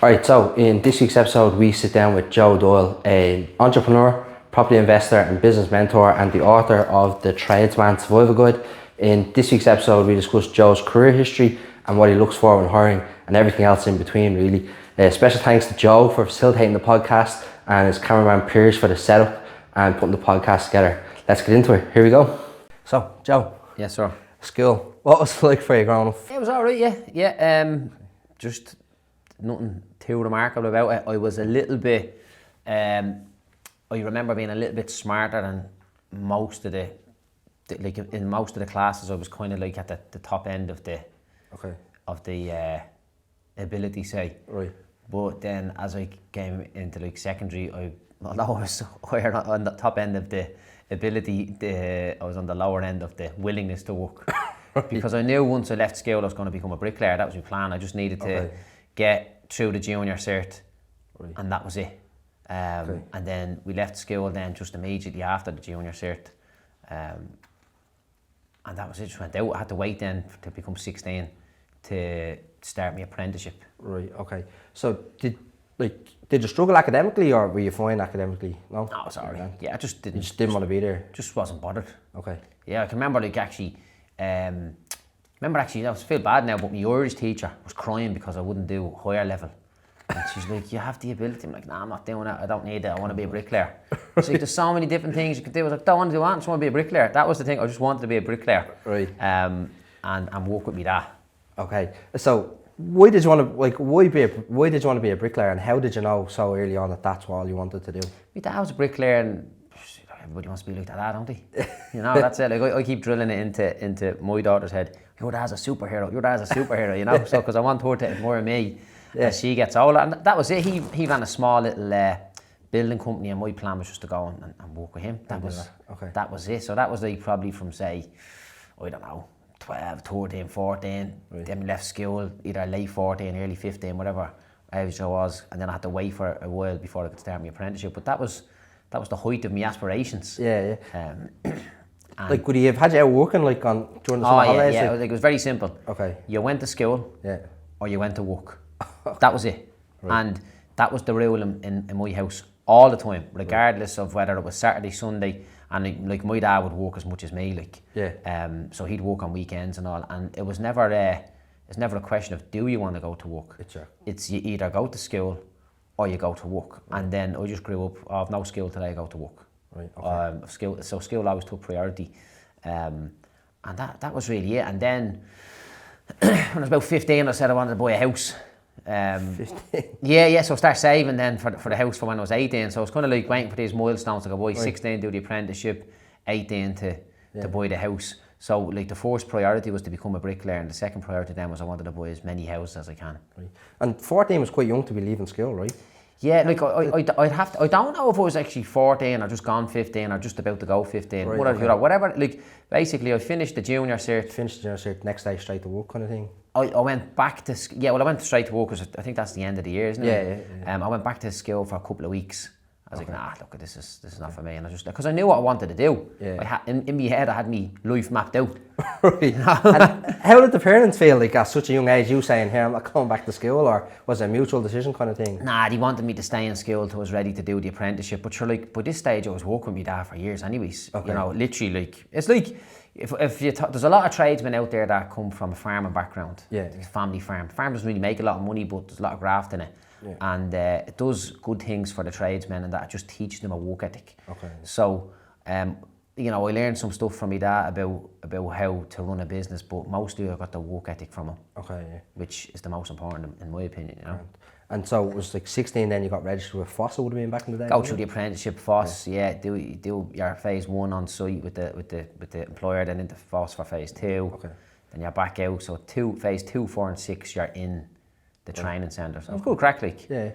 Alright, so in this week's episode, we sit down with Joe Doyle, an entrepreneur, property investor, and business mentor, and the author of The Tradesman Survival Guide. In this week's episode, we discuss Joe's career history and what he looks for when hiring, and everything else in between, really. Special thanks to Joe for facilitating the podcast, and his cameraman Peirce for the setup and putting the podcast together. Let's get into it. Here we go. So, Joe. Yes, sir. School. What was it like for you growing up? It was alright, yeah. Just nothing too remarkable about it. I was a little bit, I remember being a little bit smarter than most of the like in most of the classes. I was kind of like at the top end of the ability, say. Right. But then as I came into like secondary, although I was higher on the top end of the ability, I was on the lower end of the willingness to work. Because I knew once I left school I was going to become a bricklayer. That was my plan. I just needed to get through the junior cert, and that was it. And then we left school then just immediately after the junior cert, and that was it. Just went out. I had to wait then to become 16 to start my apprenticeship. Right. Okay. So did you struggle academically, or were you fine academically? No. No, sorry. Yeah, I just didn't. You just didn't want to be there. Just wasn't bothered. Okay. Yeah, I can remember I feel bad now, but my Irish teacher was crying because I wouldn't do higher level. And she's like, you have the ability. I'm like, nah, I'm not doing it. I don't need it. I want to be a bricklayer. She's like, there's so many different things you could do. I was like, don't want to do that. I just want to be a bricklayer. That was the thing. I just wanted to be a bricklayer. Right. And work with me that. Okay. So why did you want to be a bricklayer, and how did you know so early on that that's all you wanted to do? My dad was a bricklayer, and everybody wants to be like that, don't they? You know, that's it. Like I keep drilling it into my daughter's head. Your dad's a superhero. Your dad's a superhero. You know, so because I want her to admire me as she gets older. And that was it. He ran a small little building company, and my plan was just to go and work with him. That was it. So that was like probably from, say, I don't know, 12, 13, 14. Right. Then we left school either late 14, early 15, whatever age I was, and then I had to wait for a while before I could start my apprenticeship. But that was the height of my aspirations. Yeah. Like, would he have had you out working like during the summer holidays? Yeah. Like, it was very simple. Okay. You went to school, or you went to work. That was it. Right. And that was the rule in my house all the time, regardless of whether it was Saturday, Sunday. And like my dad would work as much as me, like. Yeah. So he'd work on weekends and all, and it was never a question of do you want to go to work. It's you either go to school or you go to work. Right. And then I just grew up, I have no skill today, I go to work. Right. Okay. Skill always took priority. And that was really it. And then when I was about 15, I said I wanted to buy a house. 15? Yeah, so I started saving then for the house for when I was 18. So I was kind of like waiting for these milestones to go by. 16, do the apprenticeship, 18 to buy the house. So like the first priority was to become a bricklayer, and the second priority then was I wanted to buy as many houses as I can. Right. And 14 was quite young to be leaving school, right? Yeah, like I don't know if I was actually 14 or just gone 15 or just about to go 15. Right, whatever. Like basically, I finished the junior cert. Next day straight to work, kind of thing. I went back to I went straight to work because I think that's the end of the year, isn't it? Yeah. I went back to school for a couple of weeks. I was like, nah, look, this is not for me, and I just because I knew what I wanted to do. Yeah. In my head, I had my life mapped out. Right. You know? And how did the parents feel like at such a young age? You saying, "Here, I'm not going back to school," or was it a mutual decision kind of thing? Nah, they wanted me to stay in school till I was ready to do the apprenticeship. But sure, like by this stage, I was working with my dad for years, anyways. Okay. You know, literally, like it's like. If you there's a lot of tradesmen out there that come from a farming background. Yeah. It's a family farm. The farm doesn't really make a lot of money, but there's a lot of graft in it. Yeah. And it does good things for the tradesmen, and that just teaches them a work ethic. Okay. So, you know, I learned some stuff from my dad about how to run a business, but mostly I got the work ethic from him. Okay. Yeah. Which is the most important, in my opinion. You know. Right. And so it was like 16 then you got registered with FOSS, would have been back in the day? Go through the apprenticeship, FOSS, do your phase 1 on site with the employer, then into FOSS for phase 2. Okay. Then you're back out, so phase 2, 4 and 6 you're in the training centre. So it was good crack, like. Yeah.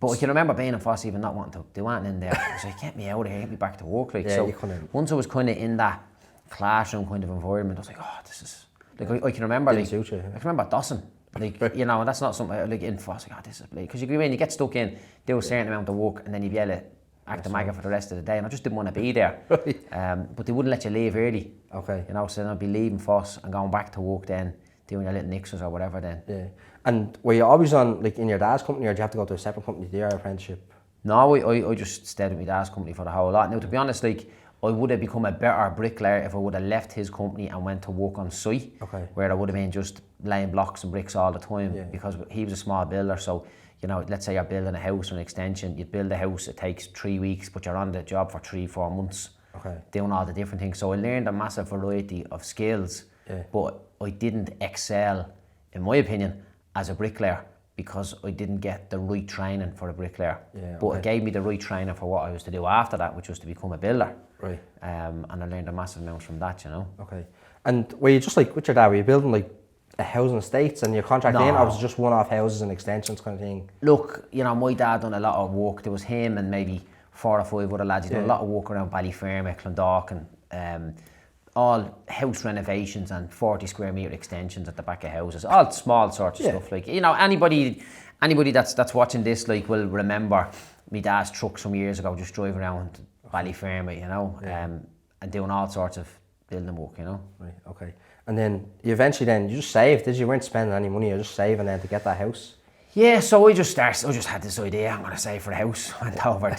But I can remember being in FOSS even not wanting to do anything in there. I was like, get me out of here, get me back to work, like. Yeah, so once I was kind of in that classroom kind of environment, I was like, oh, this is like I can remember like I can remember Dawson. Like, you know, that's not something like in FOSS, like, this is like, because you get stuck in, do a certain amount of work, and then you be able to act the maggot for the rest of the day, and I just didn't want to be there. But they wouldn't let you leave early. Okay. You know, so then I'd be leaving FOSS and going back to work then doing your little nixers or whatever then. Yeah. And were you always on, like, in your dad's company, or did you have to go to a separate company to do your apprenticeship? No, I just stayed with my dad's company for the whole lot. Now, to be honest, like, I would have become a better bricklayer if I would have left his company and went to work on site, where I would have been just laying blocks and bricks all the time, because he was a small builder. So, you know, let's say you're building a house or an extension, you'd build a house, it takes 3 weeks, but you're on the job for 3-4 months, doing all the different things. So I learned a massive variety of skills, but I didn't excel, in my opinion, as a bricklayer, because I didn't get the right training for a bricklayer. But it gave me the right training for what I was to do after that, which was to become a builder. And I learned a massive amount from that, you know. And were you just like, with your dad, were you building like a housing estates and your contract in, or was it just one-off houses and extensions kind of thing? Look, you know, my dad done a lot of work. There was him and maybe 4 or 5 other lads. He done a lot of work around Ballyfermot, Clondalkin, all house renovations and 40 square metre extensions at the back of houses, all small sorts of stuff. Like, you know, anybody that's watching this, like, will remember my dad's trucks from years ago, just driving around Ballyfermot, you know, and doing all sorts of building work, you know. And then you eventually you just saved, did you? You weren't spending any money, you were just saving then to get that house? Yeah, so I just had this idea, I'm going to save for a house. Went over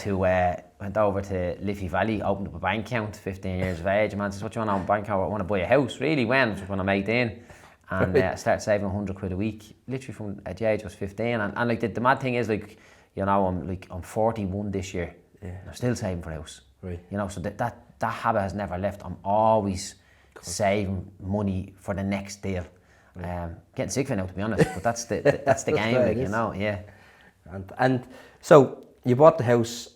to Liffey Valley, opened up a bank account, 15 years of age. Man says, what do you want on a bank account? I want to buy a house. Really, when I'm 18. And started saving 100 quid a week, literally from at the age I was 15. And like the mad thing is, like, you know, I'm 41 this year. I'm still saving for a house. You know, so that habit has never left. I'm always saving money for the next deal. Getting sick of it now, to be honest, but that's the game, like, you know. And so you bought the house.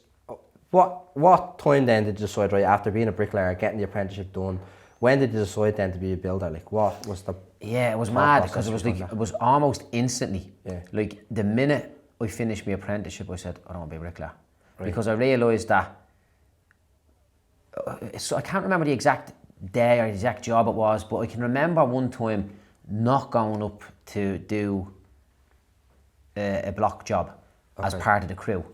What time then did you decide, right, after being a bricklayer, getting the apprenticeship done, when did you decide then to be a builder? Like, what was the... Yeah, it was mad, because it was almost instantly. Like, the minute I finished my apprenticeship, I said, I don't want to be a bricklayer. Because I realised that, so I can't remember the exact day or the exact job it was, but I can remember one time not going up to do a block job as part of the crew.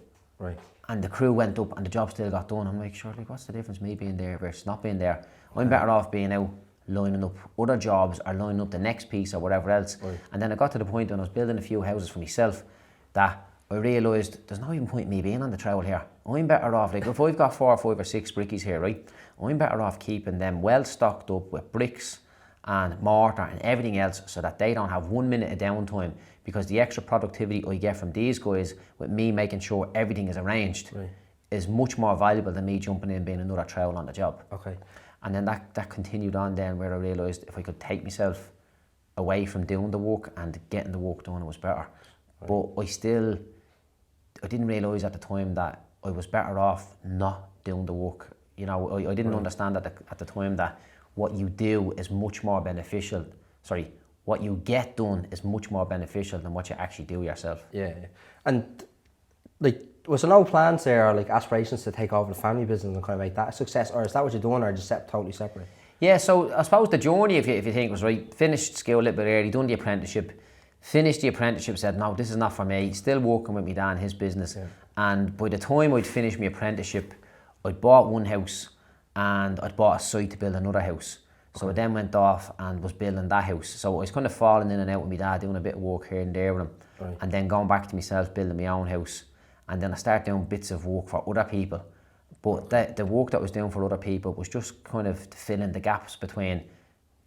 And the crew went up and the job still got done. I'm like, sure, like, what's the difference me being there versus not being there? I'm better off being out lining up other jobs or lining up the next piece or whatever else. And then I got to the point when I was building a few houses for myself that I realised there's no even point in me being on the trowel here. I'm better off, like, if I've got 4 or 5 or 6 brickies here, right, I'm better off keeping them well stocked up with bricks and mortar and everything else, so that they don't have 1 minute of downtime, because the extra productivity I get from these guys with me making sure everything is arranged is much more valuable than me jumping in being another trowel on the job. And then that continued on then, where I realised if I could take myself away from doing the work and getting the work done, it was better. But I didn't realise at the time that I was better off not doing the work. You know, I didn't understand at the time that what you do is much more beneficial. Sorry, what you get done is much more beneficial than what you actually do yourself. And, like, was there no plans there, or like aspirations to take over the family business and kind of make that a success, or is that what you're doing, or just totally separate? Yeah, so I suppose the journey, if you think, was right. Finished school a little bit early, done the apprenticeship, finished the apprenticeship, said, no, this is not for me. Still working with my dad and his business. And by the time I'd finished my apprenticeship, I'd bought one house and I'd bought a site to build another house. So I then went off and was building that house. So I was kind of falling in and out with my dad, doing a bit of work here and there with him, and then going back to myself, building my own house. And then I started doing bits of work for other people. But the work that I was doing for other people was just kind of to fill in the gaps between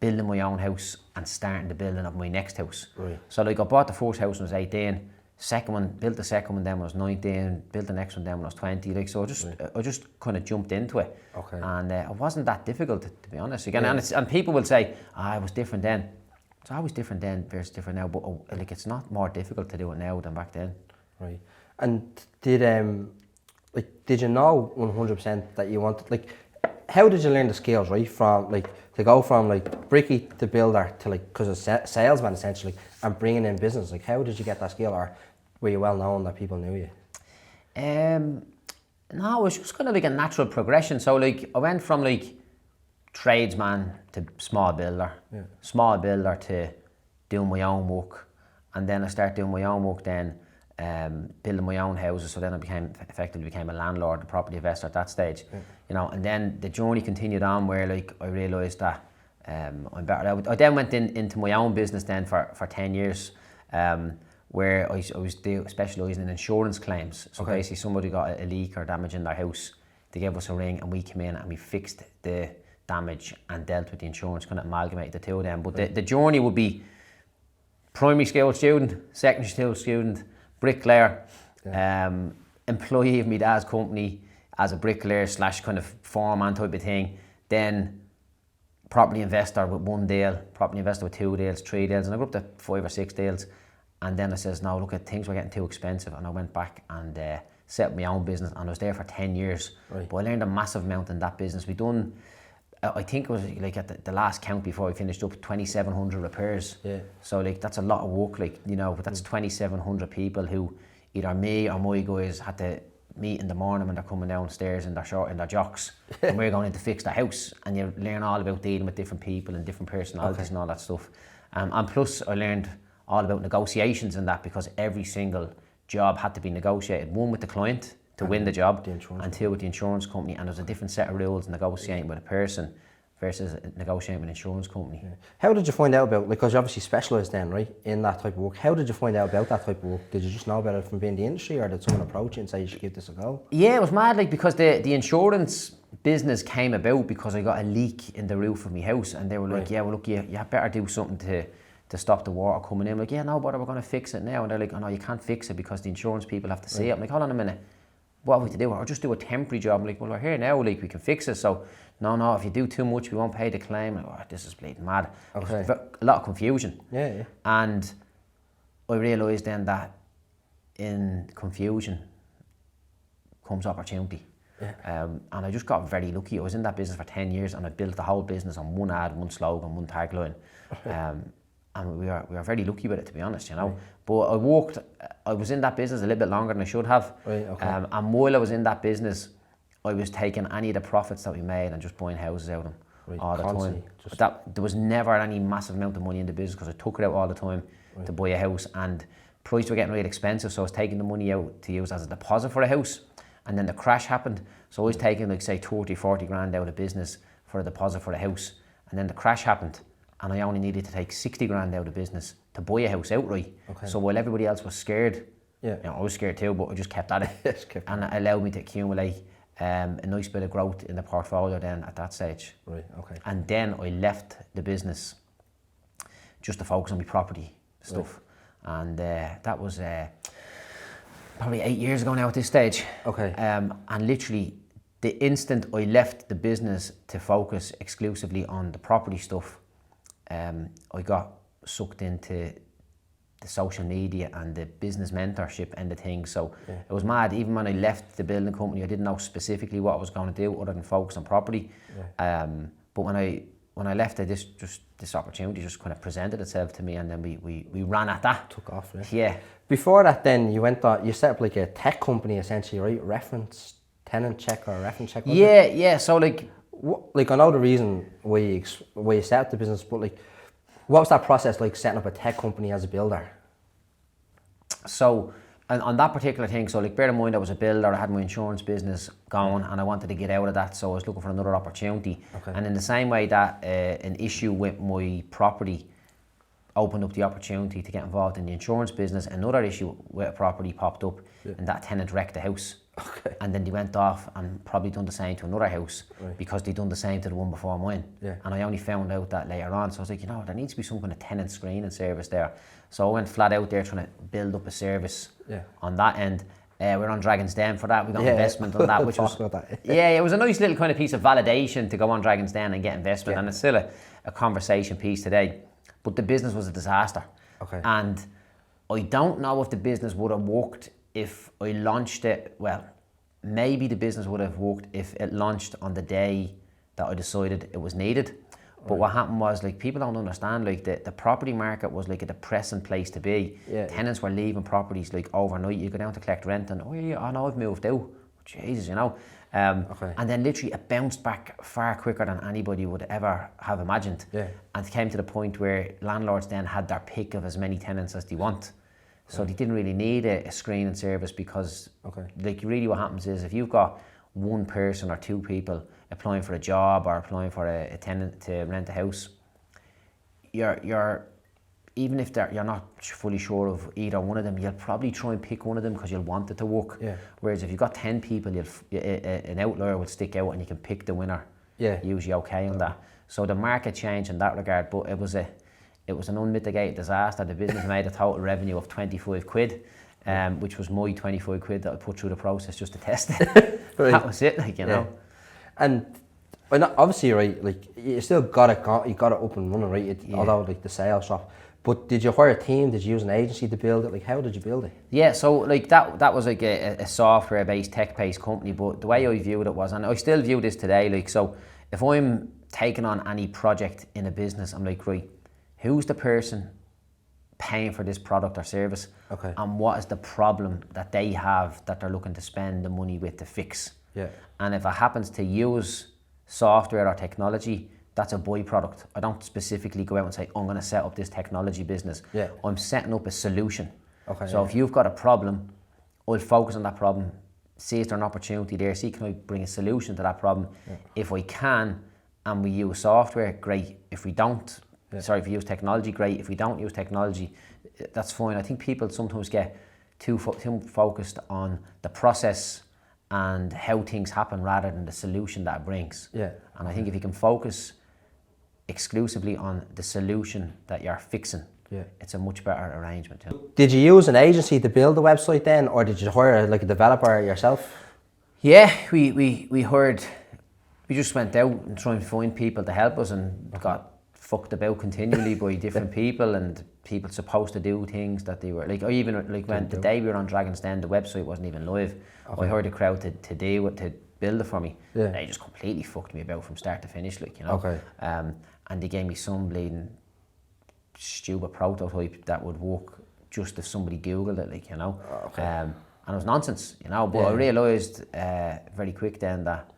building my own house and starting the building of my next house. So, like, I bought the first house when I was 18, built the second one then when I was 19, built the next one then when I was 20. Like, so I just kind of jumped into it. And it wasn't that difficult, to be honest. Again, and people will say, it was different then. It's always different then versus different now, but like, it's not more difficult to do it now than back then. And did you know 100% that you wanted, like, how did you learn the skills, right, from, like, to go from, like, bricky to builder to, like, because a salesman essentially, and bringing in business? Like, how did you get that skill, or were you well known that people knew you? No, it was just kind of like a natural progression. So, like, I went from, like, tradesman to small builder to doing my own work, and then I started doing my own work then, building my own houses. So then I effectively became a landlord, a property investor at that stage. You know, and then the journey continued on where, like, I realised that I'm better. I then went into my own business then for 10 years, where I was specialising in insurance claims. So basically somebody got a leak or damage in their house, they gave us a ring and we came in and we fixed the damage and dealt with the insurance, kind of amalgamated the two of them. But the journey would be primary school student, secondary school student, bricklayer, employee of my dad's company as a bricklayer / kind of foreman type of thing, then property investor with one deal, property investor with 2 deals, 3 deals, and I grew up to 5 or 6 deals. And then I says, no, look, at things were getting too expensive, and I went back and set up my own business, and I was there for 10 years. But I learned a massive amount in that business. We done, I think it was like at the last count before I finished up, 2,700 repairs. So like that's a lot of work, like, you know, but that's 2,700 people who either me or my guys had to meet in the morning when they're coming downstairs in their jocks, and we're going in to fix the house, and you learn all about dealing with different people and different personalities and all that stuff. And plus I learned all about negotiations and that, because every single job had to be negotiated, one with the client to win the job, and 2 with the insurance company, and there's a different set of rules negotiating with a person versus negotiating with an insurance company. How did you find out about, because you obviously specialised then, right, in that type of work, how did you find out about that type of work? Did you just know about it from being in the industry, or did someone approach you and say you should give this a go? Yeah, it was mad, like, because the insurance business came about because I got a leak in the roof of my house, and they were like, yeah, well look, you better do something to stop the water coming in. I'm like, yeah, no, but we're going to fix it now. And they're like, oh no, you can't fix it because the insurance people have to see it. I'm like, hold on a minute, what have we to do? Or just do a temporary job. I'm like, well, we're here now, like, we can fix it. So no, if you do too much, we won't pay the claim. Like, oh, this is bleeding mad. A lot of confusion. And I realised then that in confusion comes opportunity. And I just got very lucky. I was in that business for 10 years and I built the whole business on one ad, one slogan, one tagline. And we are very lucky with it, to be honest, you know. But I was in that business a little bit longer than I should have. And while I was in that business, I was taking any of the profits that we made and just buying houses out of them all the time. There was never any massive amount of money in the business because I took it out all the time to buy a house, and prices were getting really expensive, so I was taking the money out to use as a deposit for a house. And then the crash happened, so I was taking, like, say 30, 40 grand out of business for a deposit for a house, and then the crash happened and I only needed to take 60 grand out of business to buy a house outright. So while everybody else was scared, you know, I was scared too, but I just kept at it. And it allowed me to accumulate a nice bit of growth in the portfolio then at that stage. And then I left the business just to focus on my property stuff. And that was probably 8 years ago now at this stage. And literally the instant I left the business to focus exclusively on the property stuff, I got sucked into the social media and the business mentorship end of things. So it was mad. Even when I left the building company, I didn't know specifically what I was going to do other than focus on property. But when I left it, this opportunity just kind of presented itself to me, and then we ran at that. Took off, yeah. Before that, then you set up like a tech company essentially, right? Reference tenant check or a reference check. Yeah. So like I know the reason why you set up the business, but like, what was that process like, setting up a tech company as a builder? So, and on that particular thing, so like, bear in mind I was a builder, I had my insurance business going, and I wanted to get out of that, so I was looking for another opportunity. And in the same way that an issue with my property opened up the opportunity to get involved in the insurance business, another issue with a property popped up, and that tenant wrecked the house. And then they went off and probably done the same to another house because they done the same to the one before mine. And I only found out that later on. So I was like, you know, there needs to be some kind of tenant screening service there. So I went flat out there trying to build up a service on that end. We're on Dragon's Den for that. We got investment on that, which was it was a nice little kind of piece of validation to go on Dragon's Den and get investment. And it's still a conversation piece today. But the business was a disaster. And I don't know if the business would have worked if I launched it. Well, maybe the business would have worked if it launched on the day that I decided it was needed. But what happened was, like, people don't understand, like, the property market was like a depressing place to be. Tenants were leaving properties like overnight. You go down to collect rent and, I know I've moved out. Jesus, you know. And then literally it bounced back far quicker than anybody would ever have imagined. And it came to the point where landlords then had their pick of as many tenants as they want. So they didn't really need a screening service because, like, really what happens is if you've got one person or two people applying for a job or applying for a tenant to rent a house, you're even if you're not fully sure of either one of them, you'll probably try and pick one of them because you'll want it to work. Yeah. Whereas if you've got 10 people, an outlier will stick out and you can pick the winner. Yeah. Usually okay on that. So the market changed in that regard, but it was an unmitigated disaster. The business made a total revenue of 25 quid, which was my 25 quid that I put through the process just to test it. Right. That was it, like, you know. And obviously, right, like you still got it up and running, right? Although like the sales shop. But did you hire a team? Did you use an agency to build it? Like, how did you build it? Yeah, so like that was like a software-based, tech-based company. But the way I viewed it was, and I still view this today, like, so if I'm taking on any project in a business, I'm like, right, who's the person paying for this product or service? Okay. And what is the problem that they have that they're looking to spend the money with to fix? Yeah. And if it happens to use software or technology, that's a byproduct. I don't specifically go out and say, I'm going to set up this technology business. Yeah. I'm setting up a solution. Okay. So if you've got a problem, I'll focus on that problem, see if there's an opportunity there, see can I bring a solution to that problem. Yeah. If I can, and we use software, great. If we don't, if we use technology, great. If we don't use technology, that's fine. I think people sometimes get too focused on the process and how things happen rather than the solution that it brings. Yeah. And I think if you can focus exclusively on the solution that you're fixing, it's a much better arrangement. Yeah. Did you use an agency to build the website then, or did you hire like a developer yourself? Yeah, we hired. We just went out and tried to find people to help us, and got fucked about continually by different people, and people supposed to do things that they were like. I even like when the day we were on Dragon's Den, the website wasn't even live. Okay. I hired a crowd to build it for me. Yeah. They just completely fucked me about from start to finish, like, you know. Okay. And they gave me some bleeding stupid prototype that would work just if somebody googled it, like, you know. Okay. And it was nonsense, you know. But I realised very quick then that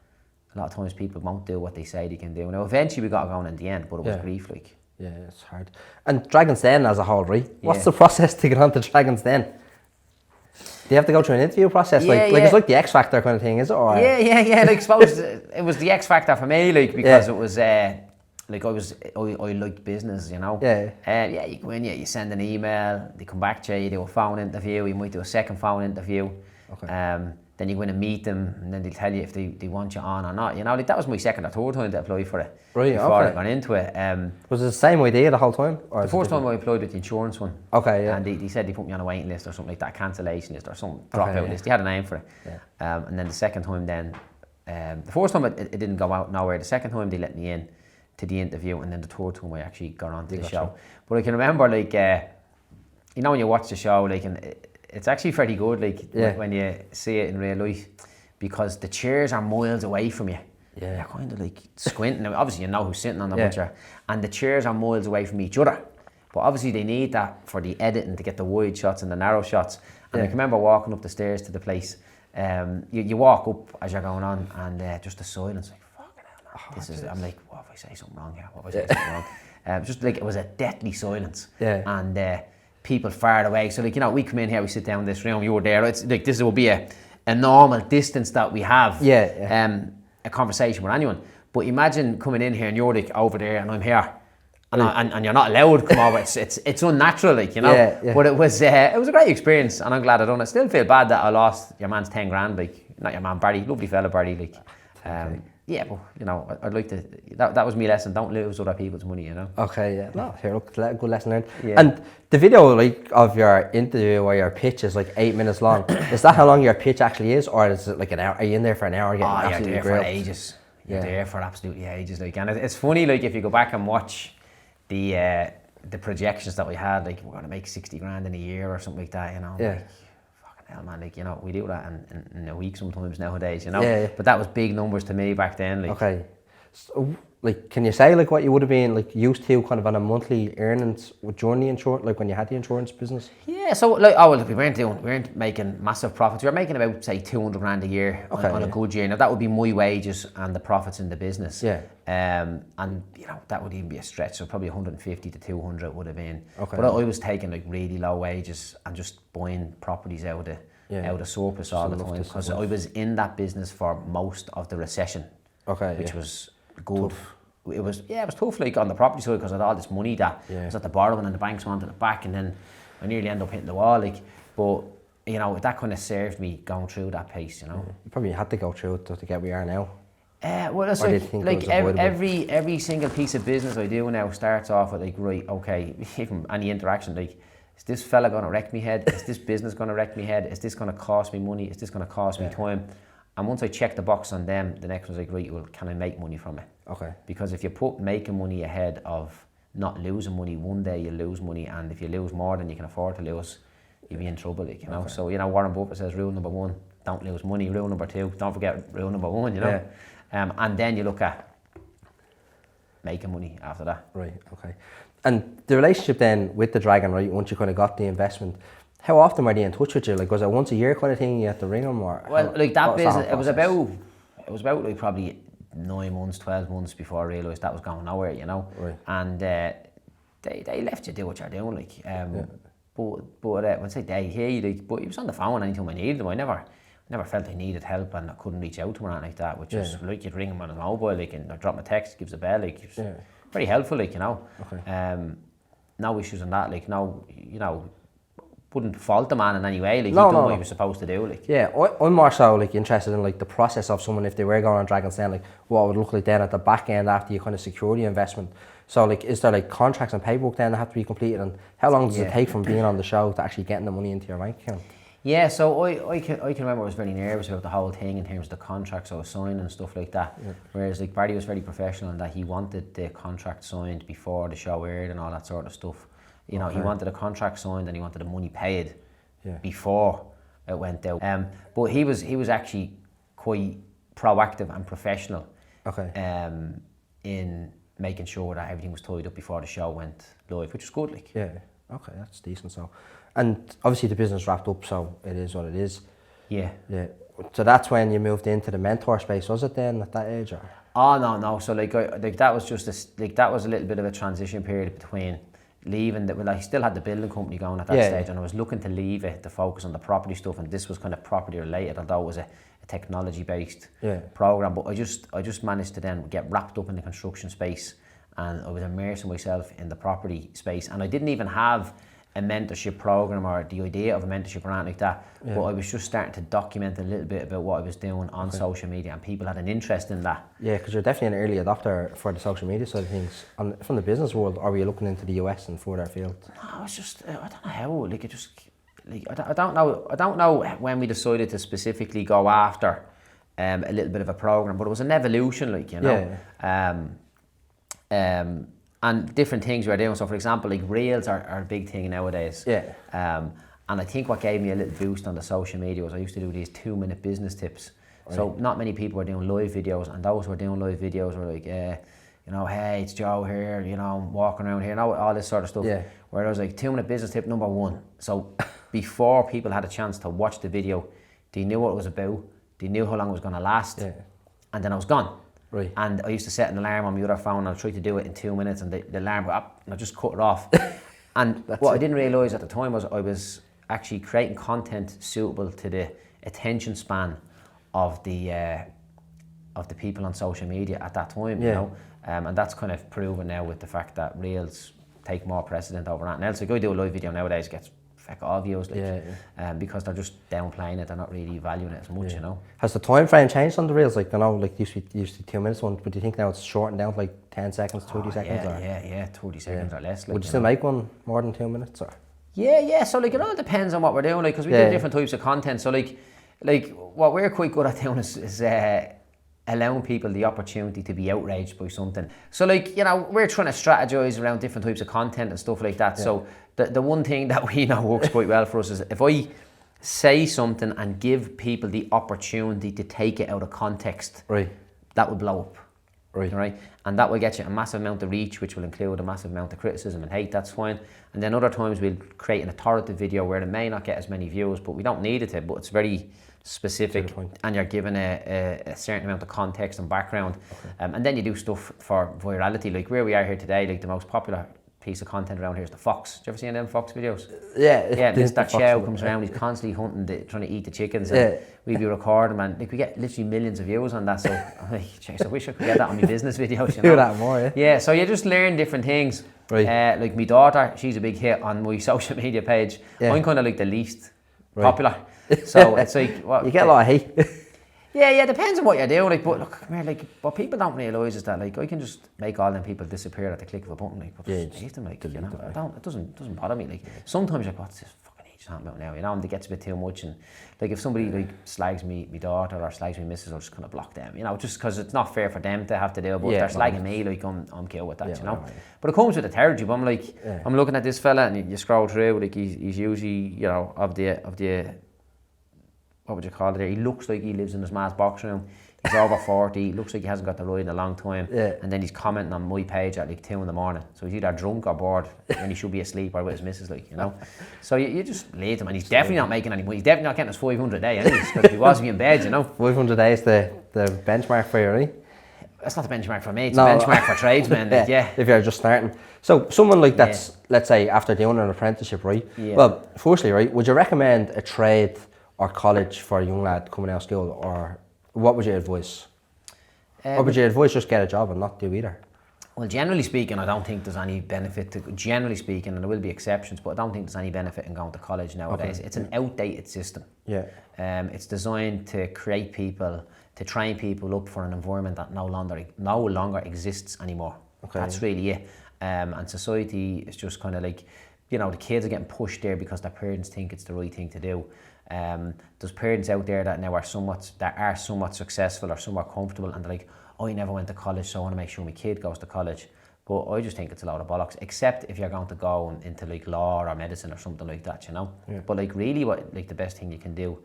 a lot of times people won't do what they say they can do. Now eventually we got going in the end, but it was grief, like. Yeah, it's hard. And Dragon's Den as a whole, right? What's the process to get onto Dragon's Den? Do you have to go through an interview process? Like it's like the X Factor kind of thing, is it? Or? Yeah. Like, suppose it was the X Factor for me, like, because it was like I liked business, you know. Yeah. You go in, you send an email, they come back to you, you do a phone interview, you might do a second phone interview. Okay. Then you go in and meet them, and then they'll tell you if they want you on or not. You know, like that was my second or third time to apply for it. Right. Before I got into it. Was it the same idea the whole time? Or the first time I applied with the insurance one. Okay. Yeah. And they said they put me on a waiting list or something like that, cancellation list or some dropout list. They had a name for it. Yeah. And then the second time, the first time it didn't go out nowhere. The second time they let me in to the interview, and then the third time I actually got onto the show. But I can remember, like, you know, when you watch the show, like, and it's actually pretty good, like, when you see it in real life, because the chairs are miles away from you. Yeah. You're kind of like squinting. Obviously, you know who's sitting on the butcher, and the chairs are miles away from each other. But obviously, they need that for the editing to get the wide shots and the narrow shots. And I can remember walking up the stairs to the place. You walk up as you're going on, and just the silence, like, fucking hell, man. I'm like, what if I say something wrong here? What if I say something wrong? Just like, it was a deathly silence. Yeah. And people far away. So, like, you know, we come in here, we sit down in this room, you were there. It's like, this will be a normal distance that we have. A conversation with anyone. But imagine coming in here and you're like over there and I'm here. And you're not allowed to come over. It's unnatural, like, you know. But it was a great experience, and I'm glad I done it. Still feel bad that I lost your man's 10 grand, like, not your man Barry, lovely fella Barry, like. Yeah, but you know, I'd like to. That was my lesson. Don't lose other people's money, you know. Okay, yeah. No, here, look, good lesson learned. Yeah. And the video, like, of your interview or your pitch is like 8 minutes long. Is that how long your pitch actually is, or is it like an hour? Are you in there for an hour getting absolutely you're there grilled? for ages. You're there for absolutely ages, like, and it's funny, like, if you go back and watch the projections that we had, like, we're gonna make 60 grand in a year or something like that, you know. Like, hell, man, like, you know, we do that in a week sometimes nowadays, you know. But that was big numbers to me back then, like. Okay, so, like, can you say, like, what you would have been, like, used to kind of on a monthly earnings during the insurance, like when you had the insurance business? Yeah, so, like, we weren't making massive profits. We were making about, say, 200 grand a year on a good year. Now that would be my wages and the profits in the business. And you know, that would even be a stretch. So probably 150 to 200 would have been. But I was taking, like, really low wages and just buying properties out of out of surplus all the time, because I was in that business for most of the recession, which was good. Tough. It was tough, like on the property side, because I had all this money that was at the borrowing and the banks wanted it back, and then I nearly ended up hitting the wall, like. But you know, that kind of served me going through that pace, you know. You probably had to go through it to get where you are now. Well, it's like every single piece of business I do now starts off with like, right, okay, even any interaction, like, is this fella going to wreck me head? Is this business going to wreck me head? Is this going to cost me money? Is this going to cost me time? And once I check the box on them, the next one's like, right, well, can I make money from it? Okay. Because if you put making money ahead of not losing money, one day you'll lose money, and if you lose more than you can afford to lose, you'll be in trouble, like, you know. So, you know, Warren Buffett says rule number 1, don't lose money. Rule number 2, don't forget rule number 1, you know. And then you look at making money after that. Right, okay. And the relationship then with the Dragon, right, once you kind of got the investment, how often were they in touch with you? Like, was it once a year kind of thing you had to ring them? Or well, like that business, it was about like probably 9 months, 12 months before I realised that was going nowhere, you know. Right. And they left you do what you're doing, like. But when I say they, but he was on the phone anytime I needed him. I never felt I needed help and I couldn't reach out to him or anything like that, which is like you'd ring him on a mobile, like, and I'd drop him a text, gives a bell, like, he was very helpful, like, you know. Okay. No issues on that, like, no, you know, wouldn't fault the man in any way, like, he done what he was supposed to do, like. Yeah, I'm more so, like, interested in, like, the process of someone, if they were going on Dragon's Den, like, what it would look like then at the back end after you kind of secure the investment. So, like, is there, like, contracts and paperwork then that have to be completed, and how long does it take from being on the show to actually getting the money into your bank account? Yeah, so I can remember I was very nervous about the whole thing in terms of the contracts I was signing and stuff like that. Whereas, like, Barry was very professional in that he wanted the contract signed before the show aired and all that sort of stuff. You know, he wanted a contract signed and he wanted the money paid before it went out. But he was actually quite proactive and professional in making sure that everything was tied up before the show went live, which was good, like. Yeah, okay, that's decent. So, and obviously the business wrapped up, so it is what it is. Yeah. So that's when you moved into the mentor space, was it then at that age? Or? Oh no. So like that was just that was a little bit of a transition period between leaving. Well, I still had the building company going at that stage, and I was looking to leave it to focus on the property stuff, and this was kind of property related, although it was a technology based program. But I just managed to then get wrapped up in the construction space, and I was immersing myself in the property space, and I didn't even have a mentorship program or the idea of a mentorship or anything like that, but I was just starting to document a little bit about what I was doing on social media, and people had an interest in that. Yeah, because you're definitely an early adopter for the social media side of things. From the business world, or were you looking into the US and further afield? No, it's just, I don't know how, like, it just, like, I don't know when we decided to specifically go after a little bit of a program, but it was an evolution, like, you know. And different things we were doing. So, for example, like, reels are a big thing nowadays. Yeah. And I think what gave me a little boost on the social media was I used to do these 2-minute business tips. Right. So not many people were doing live videos, and those who were doing live videos were like, you know, hey, it's Joe here, you know, I'm walking around here, you know, all this sort of stuff. Yeah. Where I was like, 2-minute business tip number 1. So before people had a chance to watch the video, they knew what it was about, they knew how long it was going to last, and then I was gone. Right. And I used to set an alarm on my other phone, and I'd try to do it in 2 minutes, and the alarm would up, and I just cut it off. And what I didn't realise at the time was I was actually creating content suitable to the attention span of the people on social media at that time, you know. And that's kind of proven now with the fact that reels take more precedent over anything else. Like, I do a live video nowadays, gets feck all views, like, because they're just downplaying it, they're not really valuing it as much, you know. Has the time frame changed on the reels? Like, I know, like, used to be 2 minutes one, but do you think now it's shortened down to like 10 seconds, 30 seconds? Yeah, 30 seconds or less. Like, would you still make one more than 2 minutes? Or? Yeah, so, like, it all depends on what we're doing, like, because we do different types of content. So, like what we're quite good at doing is allowing people the opportunity to be outraged by something. So, like, you know, we're trying to strategize around different types of content and stuff like that. So the one thing that we know works quite well for us is if I say something and give people the opportunity to take it out of context, that will blow up. Right. And that will get you a massive amount of reach, which will include a massive amount of criticism and hate, that's fine. And then other times we'll create an authoritative video where it may not get as many views, but we don't need it to, but it's very specific, and you're given a certain amount of context and background. And then you do stuff for virality, like where we are here today, like the most popular piece of content around here is the fox. Do you ever see any of them fox videos? Yeah, Mr. Chow comes around, he's constantly hunting, trying to eat the chickens, and we'd be recording, man. Like, we get literally millions of views on that, so I'm like, jeez, I wish I could get that on my business videos, you know? Do that more, Yeah, so you just learn different things. Right. Like my daughter, she's a big hit on my social media page. I'm kind of like the least popular. So it's like... you get a lot of hate. Yeah, depends on what you're doing. Like, but look, come here, like, what people don't realise is that, like, I can just make all them people disappear at the click of a button. Like, but hate them, like, you know, it doesn't bother me. Like, sometimes like, what's this fucking age talking about now? You know, and it gets a bit too much. And like, if somebody like slags me daughter or slags me missus, I'll just kind of block them. You know, just because it's not fair for them to have to deal. But if they're slagging me, like, I'm cool with that. You know. But it comes with the territory. But I'm like, I'm looking at this fella, and you scroll through, like, he's usually, you know, of the what would you call it there? He looks like he lives in his ma's box room. He's over 40, looks like he hasn't got the ride in a long time. And then he's commenting on my page at like 2 in the morning. So he's either drunk or bored when he should be asleep or with his missus, like, you know. So you just leave him, and he's definitely not making any money. He's definitely not getting his 500 a day anyways, because he wasn't in bed, you know. 500 a day is the benchmark for you, right? That's not the benchmark for me, it's a benchmark for tradesmen, like, if you're just starting. So someone like that's, let's say, after doing an apprenticeship, right? Well, firstly, right, would you recommend a trade or college for a young lad coming out of school, or what would you advise? Or would you advise just get a job and not do either? Well, generally speaking, I don't think there's any benefit to, generally speaking, and there will be exceptions, but I don't think there's any benefit in going to college nowadays. It's an outdated system. It's designed to create people, to train people up for an environment that no longer exists anymore. That's really it. And society is just kind of like, you know, the kids are getting pushed there because their parents think it's the right thing to do. There's parents out there that now are somewhat successful or somewhat comfortable, and they're like, I never went to college, so I want to make sure my kid goes to college. But I just think it's a load of bollocks, except if you're going to go into like law or medicine or something like that, you know. But like, really, what like the best thing you can do,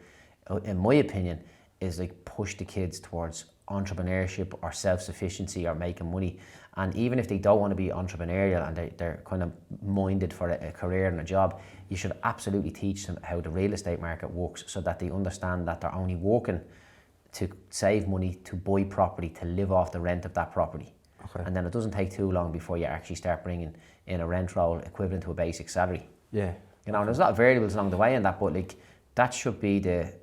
in my opinion, is like push the kids towards entrepreneurship or self-sufficiency or making money. And even if they don't want to be entrepreneurial and they're kind of minded for a career and a job, you should absolutely teach them how the real estate market works, so that they understand that they're only working to save money, to buy property, to live off the rent of that property. And then it doesn't take too long before you actually start bringing in a rent roll equivalent to a basic salary. You know, there's a lot of variables along the way in that, but like, that should be the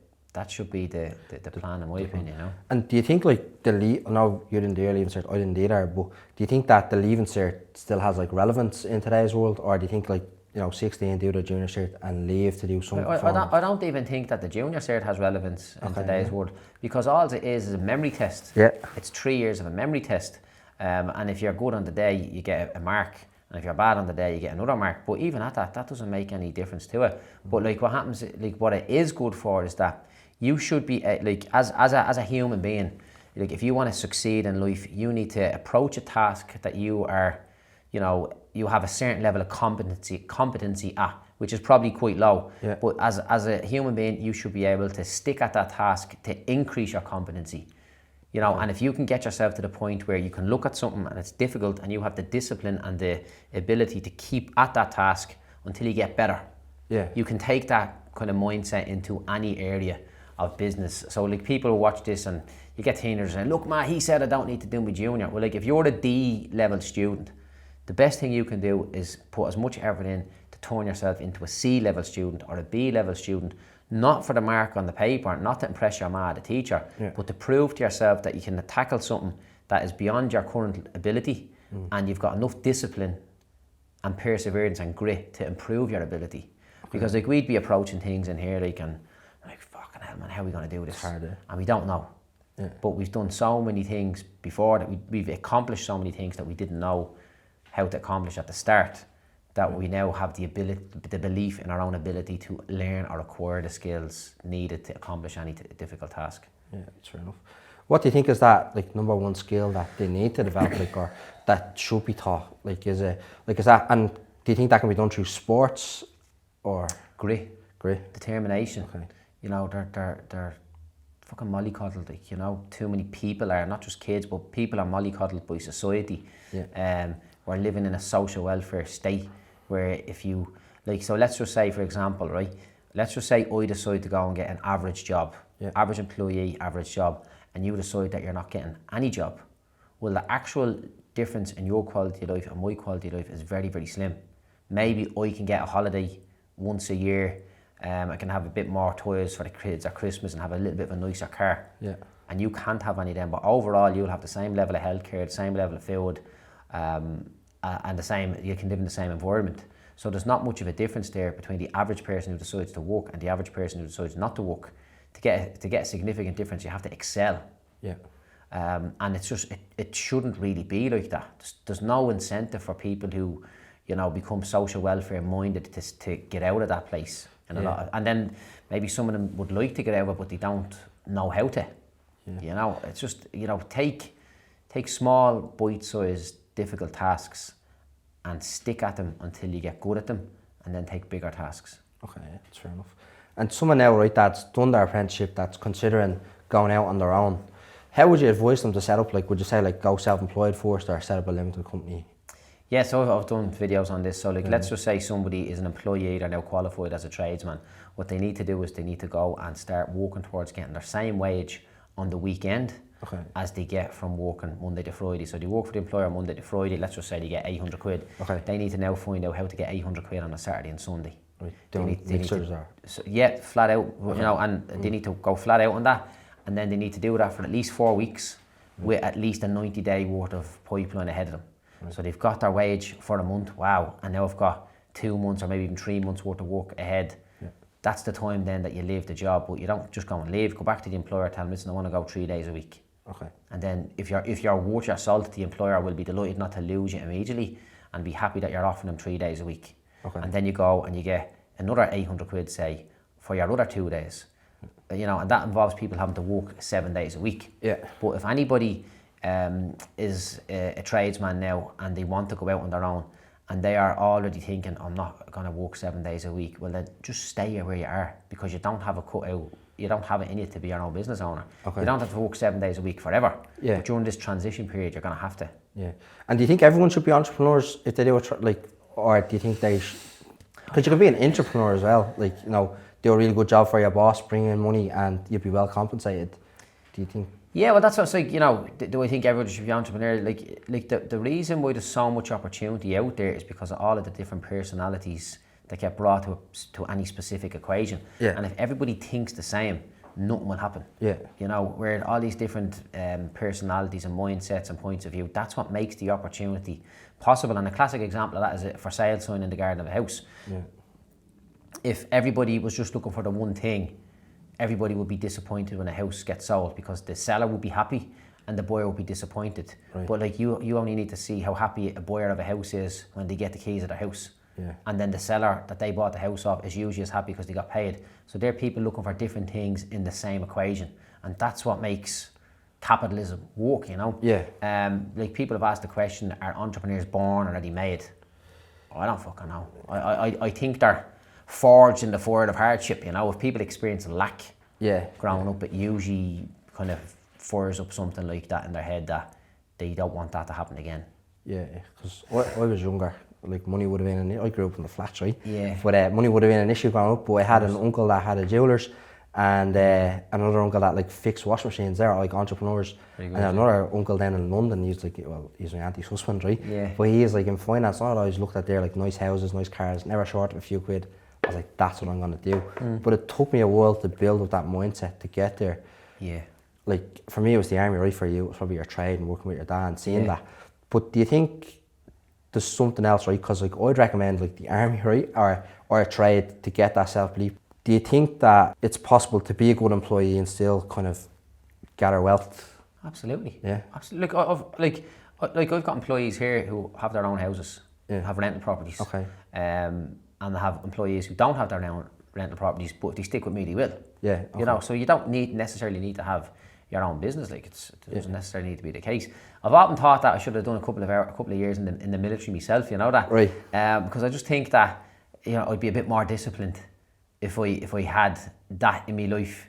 plan, in my opinion, you know. And do you think like I know you didn't do your leaving cert, I didn't either, but do you think that the leaving cert still has like relevance in today's world, or do you think like, you know, 16 do the junior cert and leave to do something? I don't even think that the junior cert has relevance in today's world, because all it is a memory test. It's 3 years of a memory test, and if you're good on the day, you get a mark. And if you're bad on the day, you get another mark. But even at that doesn't make any difference to it. But like, what happens, like, what it is good for is that you should be like, as a human being, like, if you want to succeed in life, you need to approach a task that you are, you know, you have a certain level of competency at, which is probably quite low. But as a human being, you should be able to stick at that task to increase your competency. You know, and if you can get yourself to the point where you can look at something and it's difficult, and you have the discipline and the ability to keep at that task until you get better, you can take that kind of mindset into any area of business. So like, people who watch this, and you get teenagers saying, look, ma, he said I don't need to do my junior. Well, like, if you're a D level student, the best thing you can do is put as much effort in to turn yourself into a C level student or a B level student, not for the mark on the paper, not to impress your ma, the teacher, but to prove to yourself that you can tackle something that is beyond your current ability, and you've got enough discipline and perseverance and grit to improve your ability. Because like, we'd be approaching things in here like, and like, fucking hell, man, how are we going to do this? And we don't know. But we've done so many things before that we've accomplished so many things that we didn't know how to accomplish at the start, that we now have the ability, the belief in our own ability to learn or acquire the skills needed to accomplish any difficult task. That's fair enough. What do you think is that like number one skill that they need to develop, like, or that should be taught? Like, is that, and do you think that can be done through sports or grit, determination? You know, they're fucking mollycoddled. Like, you know, too many people are, not just kids, but people are mollycoddled by society. We're living in a social welfare state where if you, like, so let's just say, for example, right, let's just say I decide to go and get an average job, average employee, average job, and you decide that you're not getting any job. Well, the actual difference in your quality of life and my quality of life is very, very slim. Maybe I can get a holiday once a year. I can have a bit more toys for the kids at Christmas and have a little bit of a nicer car. Yeah. And you can't have any of them, but overall you'll have the same level of healthcare, the same level of food, and the same. You can live in the same environment. So there's not much of a difference there between the average person who decides to work and the average person who decides not to work. To get a significant difference, you have to excel. Yeah. And it's just it shouldn't really be like that. There's no incentive for people who, become social welfare minded to get out of that place. And and then maybe some of them would like to get out of it, but they don't know how to. Yeah. It's just take small, bite-sized, difficult tasks and stick at them until you get good at them, and then take bigger tasks. Okay, yeah, that's fair enough. And someone now, right, that's done their apprenticeship, that's considering going out on their own, how would you advise them to set up? Like, would you say like go self-employed first or set up a limited company? Yeah, so I've done videos on this. So let's just say somebody is an employee, they're now qualified as a tradesman. What they need to do is they need to go and start working towards getting their same wage on the weekend as they get from working Monday to Friday. So they work for the employer Monday to Friday, let's just say they get 800 quid. Okay. They need to now find out how to get 800 quid on a Saturday and Sunday. Right. They need to, flat out, and they need to go flat out on that. And then they need to do that for at least 4 weeks with at least a 90-day worth of pipeline ahead of them. Right. So they've got their wage for a month, wow, and now I've got 2 months or maybe even 3 months worth of work ahead. Yeah. That's the time then that you leave the job, but you don't just go and leave. Go back to the employer, tell them, listen, I want to go 3 days a week. Okay. And then if you're worth your salt, the employer will be delighted not to lose you immediately and be happy that you're offering them 3 days a week. Okay. And then you go and you get another 800 quid, say, for your other 2 days. And that involves people having to work 7 days a week. Yeah. But if anybody is a tradesman now and they want to go out on their own and they are already thinking, I'm not going to work 7 days a week, well then just stay where you are, because you don't have a cut out, you don't have it in you to be your own business owner. Okay. You don't have to work 7 days a week forever. Yeah. But during this transition period, you're going to have to. Yeah. And do you think everyone should be entrepreneurs if they do it, or do you think they because you could be an entrepreneur as well, do a really good job for your boss, bring in money, and you'd be well compensated. Do you think? Yeah, well, that's what it's like. Do I think everyone should be an entrepreneur? The reason why there's so much opportunity out there is because of all of the different personalities that get brought to any specific equation. Yeah. And if everybody thinks the same, nothing will happen. Yeah. Where all these different personalities and mindsets and points of view, that's what makes the opportunity possible. And a classic example of that is a for sale sign in the garden of a house. Yeah. If everybody was just looking for the one thing, everybody would be disappointed when a house gets sold, because the seller would be happy and the buyer would be disappointed. Right. But you only need to see how happy a buyer of a house is when they get the keys of their house. Yeah. And then the seller that they bought the house off is usually as happy because they got paid. So they're people looking for different things in the same equation. And that's what makes capitalism work, Yeah. People have asked the question, are entrepreneurs born or are they made? I don't fucking know. I think they're forged in the fire of hardship. If people experience lack growing up, it usually kind of fires up something like that in their head that they don't want that to happen again. Yeah, because I was younger, money would have been I grew up in the flats, right? Yeah. But money would have been an issue growing up. But I had an uncle that had a jewellers, and another uncle that fixed washing machines. They're entrepreneurs. And another uncle down in London, he's my auntie's husband, right? Yeah. But he is in finance. I always looked at their nice houses, nice cars, never short of a few quid. I was like, that's what I'm gonna do. But it took me a while to build up that mindset to get there. Yeah. For me, it was the army, right? For you, it was probably your trade and working with your dad and seeing that. But do you think there's something else, right? Because I'd recommend the army, right, or a trade to get that self-belief. Do you think that it's possible to be a good employee and still kind of gather wealth? Absolutely. Yeah. Absolutely. I've got employees here who have their own houses, have rental properties. Okay. And I have employees who don't have their own rental properties, but if they stick with me, they will. Yeah. Okay. So you don't necessarily need to have your own business. It doesn't necessarily need to be the case. I've often thought that I should have done a couple of years in the military myself. That. Right. Because I just think that I'd be a bit more disciplined if I had that in my life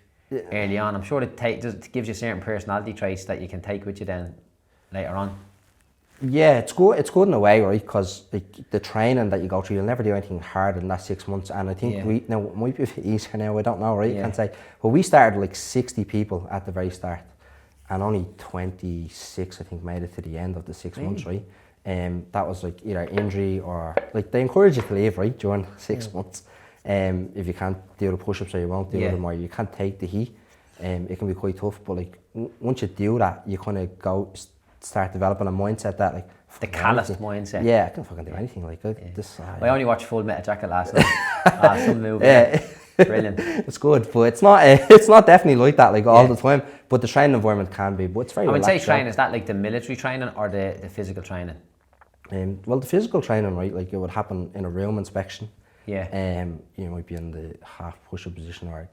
early on. I'm sure it gives you certain personality traits that you can take with you then later on. Yeah, it's good in a way, right? Because the training that you go through, you'll never do anything harder than that 6 months. And I think it might be a bit easier now, I don't know, right? Yeah. I can't say. But we started 60 people at the very start. and only 26, I think, made it to the end of the 6 months, right? That was like either injury or like they encourage you to leave, right, during 6 months. If you can't do the push-ups or you won't do them or you can't take the heat, it can be quite tough. But like once you do that, you kind of start developing a mindset that like the calloused mindset. Yeah, I can fucking do anything like this. I only watched Full Metal Jacket last night. Some movie. Brilliant. It's good, but it's not definitely like that like all the time. But the training environment can be. But it's very. I would say training, is that like the military training or the physical training? Well, the physical training, right? Like it would happen in a room inspection. Yeah. You might be in the half push-up position or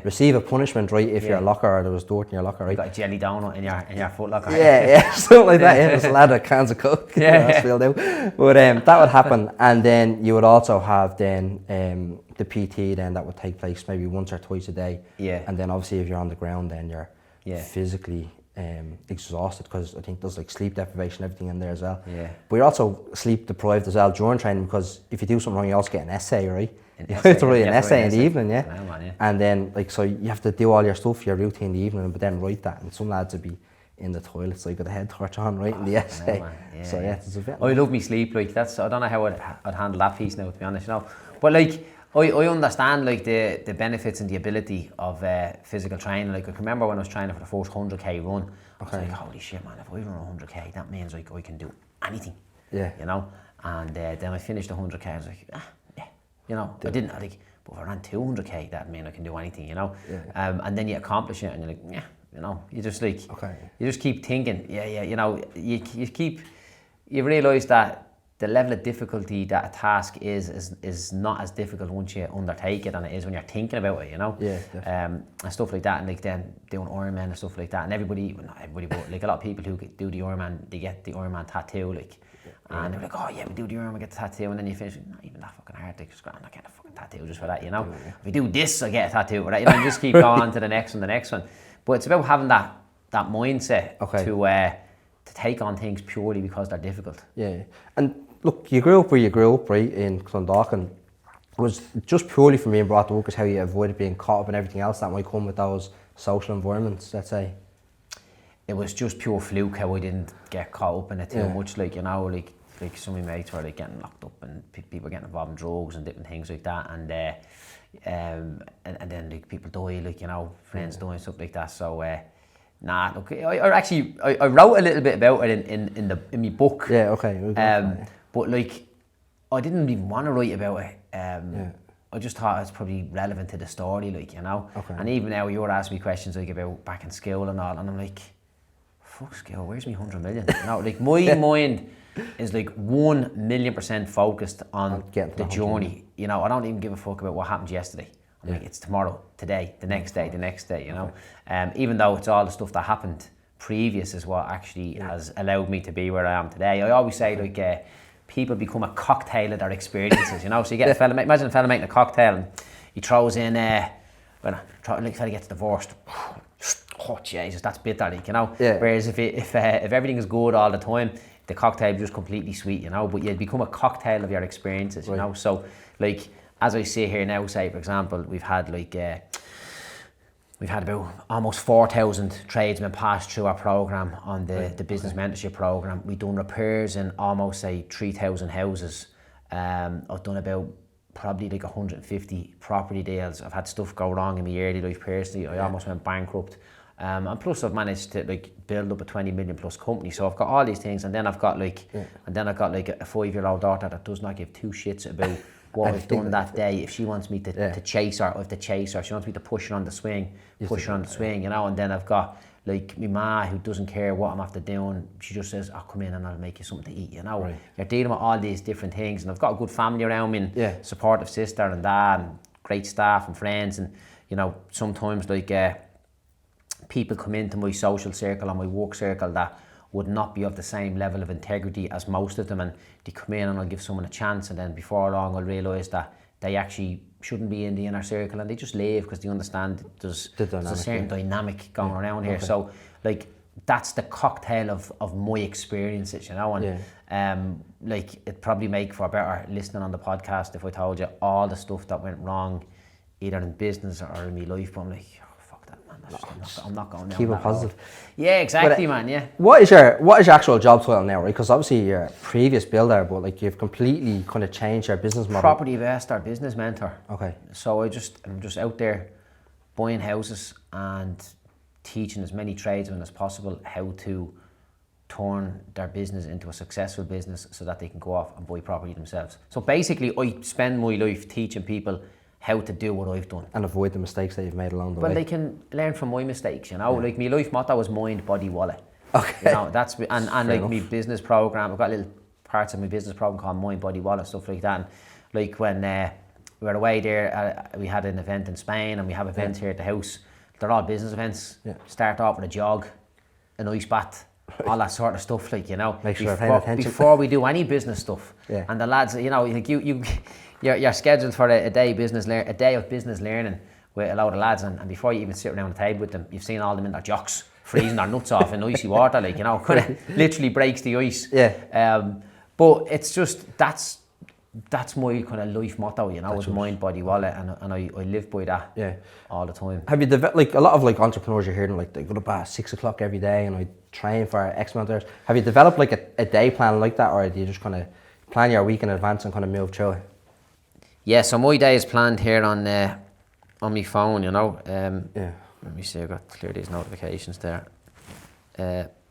receive a punishment, right? If your locker or there was dirt in your locker, right? You got a jelly donut in your foot locker. Yeah, something like that. Yeah, there's a lot of cans of Coke. Filled out. But that would happen, and then you would also have then the PT then that would take place maybe once or twice a day. Yeah. And then obviously if you're on the ground, then you're physically exhausted because I think there's like sleep deprivation, everything in there as well. Yeah. But you're also sleep deprived as well during training because if you do something wrong, you also get an essay, right? You have to write an essay in the evening, and then like so you have to do all your stuff, your routine in the evening, but then write that. And some lads would be in the toilets like with a head torch on writing the essay. So it's a bit. I love me sleep, like that's. I don't know how I'd handle that piece now, to be honest, you know. But like I understand like the benefits and the ability of physical training. Like I can remember when I was training for the first 100k run, I was like, holy shit, man! If I run 100k, that means like I can do anything. Yeah. You know. And then I finished the 100k. I was like, you know, I didn't like. But if I ran 200k, that means I can do anything. You know. And then you accomplish it, and you're like, you know, you just like, you just keep thinking, you know, you realise that the level of difficulty that a task is not as difficult once you undertake it than it is when you're thinking about it, you know. And stuff like that, and like then doing Ironman and stuff like that, and everybody, well, not everybody, but like a lot of people who do the Ironman, they get the Ironman tattoo, like, and they're like, oh yeah, we do the Ironman, get the tattoo, and then you finish, not even that fucking hard, like, just go, I'm not getting a fucking tattoo just for that, you know. If we do this, I get a tattoo for that, you know, and just keep going on to the next one. But it's about having that mindset to take on things purely because they're difficult. Yeah, and look, you grew up where you grew up, right, in Clondalk, and it was just purely from being brought to work is how you avoided being caught up in everything else that might come with those social environments, let's say. It was just pure fluke how I didn't get caught up in it too much, like, you know, like some of my mates were like getting locked up and people were getting involved in drugs and different things like that, and then like people die, like, you know, friends die and stuff like that. So nah, look, I wrote a little bit about it in my book. Yeah, okay. But like, I didn't even want to write about it. I just thought it's probably relevant to the story, like, you know. And even now you're asking me questions like about back in school and all, and I'm like, fuck school, where's me 100 million? You know, like my mind is like 1,000,000% focused on the journey. You know, I don't even give a fuck about what happened yesterday. I'm like, it's tomorrow, today, the next day, you know. Even though it's all the stuff that happened previous is what actually has allowed me to be where I am today. I always say like people become a cocktail of their experiences, you know. So you get a fella, imagine a fella making a cocktail and he throws in, like a fella gets divorced. Oh Jesus, that's bitter, like, you know. Whereas if everything is good all the time, the cocktail is just completely sweet, you know. But you become a cocktail of your experiences, you know. So like, as I sit here now, say for example, we've had about almost 4,000 tradesmen pass through our program on the business mentorship program. We've done repairs in almost say 3,000 houses. I've done about probably like 150 property deals. I've had stuff go wrong in my early life personally. I almost went bankrupt. And plus I've managed to like build up a 20 million plus company. So I've got all these things, and then I've got like a 5-year-old daughter that does not give two shits about what I've done that day. If she wants me to chase her, I have to chase her. She wants me to push her on the swing, you know. And then I've got like my ma who doesn't care what I'm after doing. She just says, "I'll come in and I'll make you something to eat," you know. You're dealing with all these different things, and I've got a good family around me, and supportive sister and dad, and great staff and friends, and you know, sometimes like people come into my social circle and my work circle that would not be of the same level of integrity as most of them, and they come in and I'll give someone a chance, and then before long I'll realise that they actually shouldn't be in the inner circle, and they just leave because they understand there's a certain dynamic going around here. So like, that's the cocktail of my experiences, you know. And like, it'd probably make for better listening on the podcast if I told you all the stuff that went wrong either in business or in my life, but I'm like, oh, fuck that, man, I'm not going down Keep it that positive. road. Yeah, exactly, man. Yeah. What is your actual job title now, right? Because obviously you're a previous builder, but like you've completely kind of changed your business model. Property investor, business mentor. Okay. So I'm just out there buying houses and teaching as many tradesmen as possible how to turn their business into a successful business so that they can go off and buy property themselves. So basically, I spend my life teaching people how to do what I've done. And avoid the mistakes that you've made along the way. Well, they can learn from my mistakes, you know. Like my life motto is mind, body, wallet. Okay. You know, that's and like my business program. I've got little parts of my business program called mind, body, wallet, stuff like that. And like when we were away there, we had an event in Spain, and we have events here at the house. They're all business events. Yeah. Start off with a jog, an ice bath, all that sort of stuff, like, you know. Make sure they're paying attention. Before we do any business stuff. Yeah. And the lads, you know, like you're scheduled for a day of business learning with a load of lads, and before you even sit around the table with them, you've seen all them in their jocks, freezing their nuts off in icy water, like, you know, kind of literally breaks the ice. Yeah. But it's just that's my kind of life motto, you know, is mind, body, wallet, and I live by that all the time. Have you developed, like a lot of like entrepreneurs you're hearing, like they go up at 6 o'clock every day and I train for X amount of hours. Have you developed like a day plan like that, or do you just kind of plan your week in advance and kind of move through it? Yeah, so my day is planned here on my phone, you know. Let me see, I've got to clear these notifications there.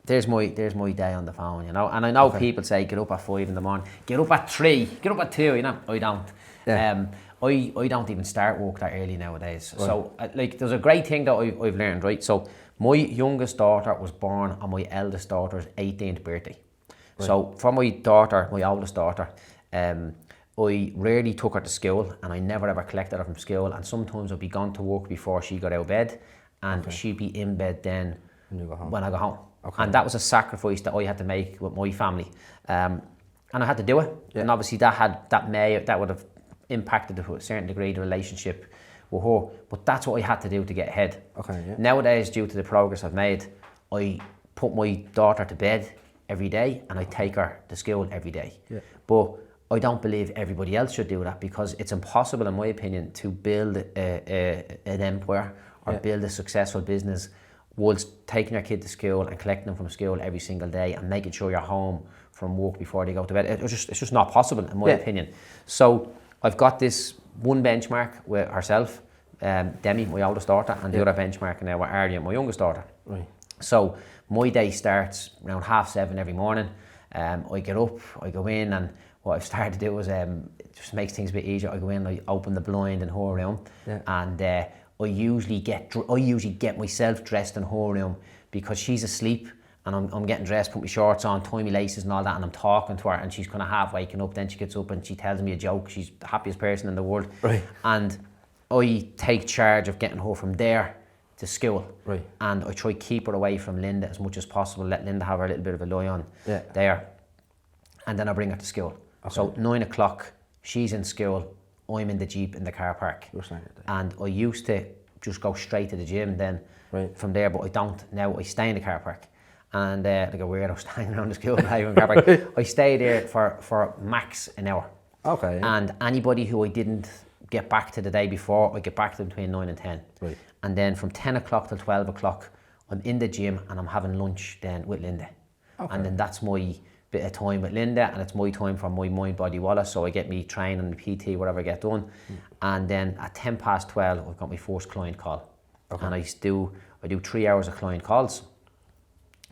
There's my day on the phone, you know. And I know people say get up at 5 in the morning, get up at 3, get up at 2, you know. I don't. Yeah. I don't even start work that early nowadays. Right. So like there's a great thing that I've learned, right? So my youngest daughter was born on my eldest daughter's 18th birthday. Right. So for my daughter, my oldest daughter, I rarely took her to school, and I never ever collected her from school, and sometimes I'd be gone to work before she got out of bed, and she'd be in bed then when I got home. Okay. And that was a sacrifice that I had to make with my family, and I had to do it. Yeah. And obviously that would have impacted to a certain degree the relationship with her, but that's what I had to do to get ahead. Okay. Yeah. Nowadays, due to the progress I've made, I put my daughter to bed every day, and I take her to school every day. Yeah. But I don't believe everybody else should do that, because it's impossible, in my opinion, to build an empire or build a successful business whilst taking your kid to school and collecting them from school every single day and making sure you're home from work before they go to bed. It's just not possible, in my opinion. So I've got this one benchmark with herself, Demi, my oldest daughter, and the other benchmark now with Arya, my youngest daughter. Right. So my day starts around 7:30 every morning. I get up, I go in, and what I've started to do is it just makes things a bit easier. I go in, I open the blind in her room, and I usually get myself dressed in her room, because she's asleep and I'm getting dressed, put my shorts on, tie my laces and all that, and I'm talking to her, and she's kind of half waking up. Then she gets up and she tells me a joke. She's the happiest person in the world. Right. And I take charge of getting her from there to school. Right. And I try to keep her away from Linda as much as possible, let Linda have her little bit of a lie on there. And then I bring her to school. Okay. So 9 o'clock, she's in school, I'm in the Jeep in the car park. And I used to just go straight to the gym then from there, but I don't now. I stay in the car park, and like a weirdo standing around the school car park. I stay there for max an hour. Okay. And anybody who I didn't get back to the day before, I get back to them between 9 and 10. Right. And then from 10 o'clock till 12 o'clock, I'm in the gym and I'm having lunch then with Linda. Okay. And then that's my bit of time with Linda, and it's my time for my mind, body, wallet. So I get me training, PT, whatever I get done. And then at 12:10, I've got my first client call. Okay. And I do 3 hours of client calls.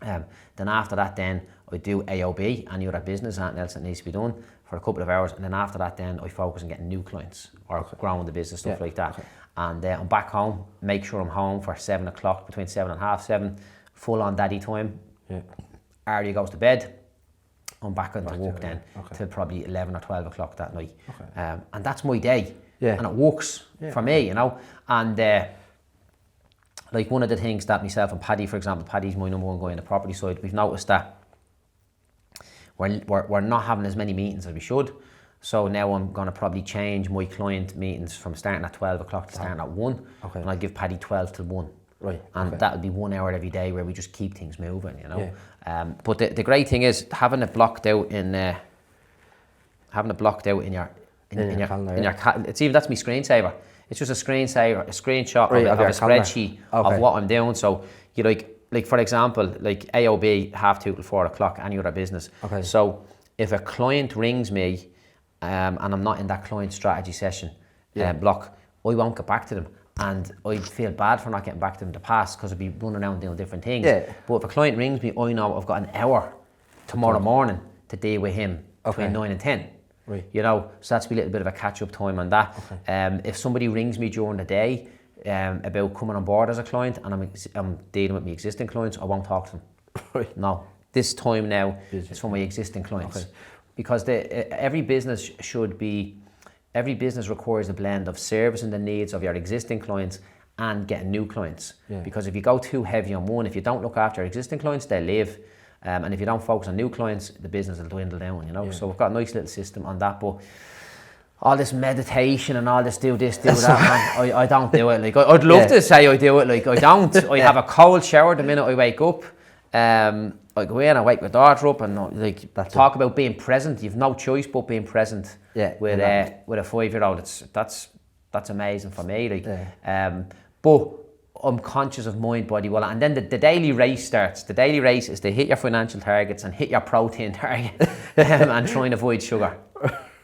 Then after that, then I do AOB, any other business, anything else that needs to be done, for a couple of hours. And then after that, then I focus on getting new clients or growing the business, stuff like that. Okay. And I'm back home, make sure I'm home for 7 o'clock, between 7 and half 7, full on daddy time. Yeah. Arya goes to bed. I'm back on to work then till probably 11 or 12 o'clock that night. Okay. And that's my day. Yeah. And it works for me, you know. And like one of the things that myself and Paddy, for example, Paddy's my number one guy on the property side, we've noticed that we're not having as many meetings as we should. So now I'm going to probably change my client meetings from starting at 12 o'clock to starting at 1. Okay. And I'll give Paddy 12 till 1. Right. And that'll be 1 hour every day where we just keep things moving, you know. Yeah. But the great thing is having it blocked out in your calendar. It's even, that's my screensaver. It's just a screenshot Right, of of a your camera. spreadsheet Okay. of what I'm doing. So you like for example, like AOB 2:30 till 4:00, any other business. Okay. So if a client rings me and I'm not in that client strategy session block, I won't get back to them. And I'd feel bad for not getting back to them in the past because I'd be running around doing different things. Yeah. But if a client rings me, I know I've got an hour tomorrow morning to deal with him between 9 and 10. Right. You know, so that's a little bit of a catch-up time on that. Okay. If somebody rings me during the day about coming on board as a client and I'm dealing with my existing clients, I won't talk to them. Right. No, this time now is for my existing clients. Okay. Because every business requires a blend of servicing the needs of your existing clients and getting new clients. Yeah. Because if you go too heavy on one, if you don't look after your existing clients, they'll leave. And if you don't focus on new clients, the business will dwindle down, you know. Yeah. So we've got a nice little system on that. But all this meditation and all this, do this, do that, man, I don't do it. Like I'd love to say I do it, like I don't. I have a cold shower the minute I wake up. I go in, I wake my daughter up, and like talk about being present. You've no choice but being present. Yeah, with a 5-year-old. That's amazing for me. Like, but I'm conscious of mind, body, wallet, and then the daily race starts. The daily race is to hit your financial targets and hit your protein target, and try and avoid sugar.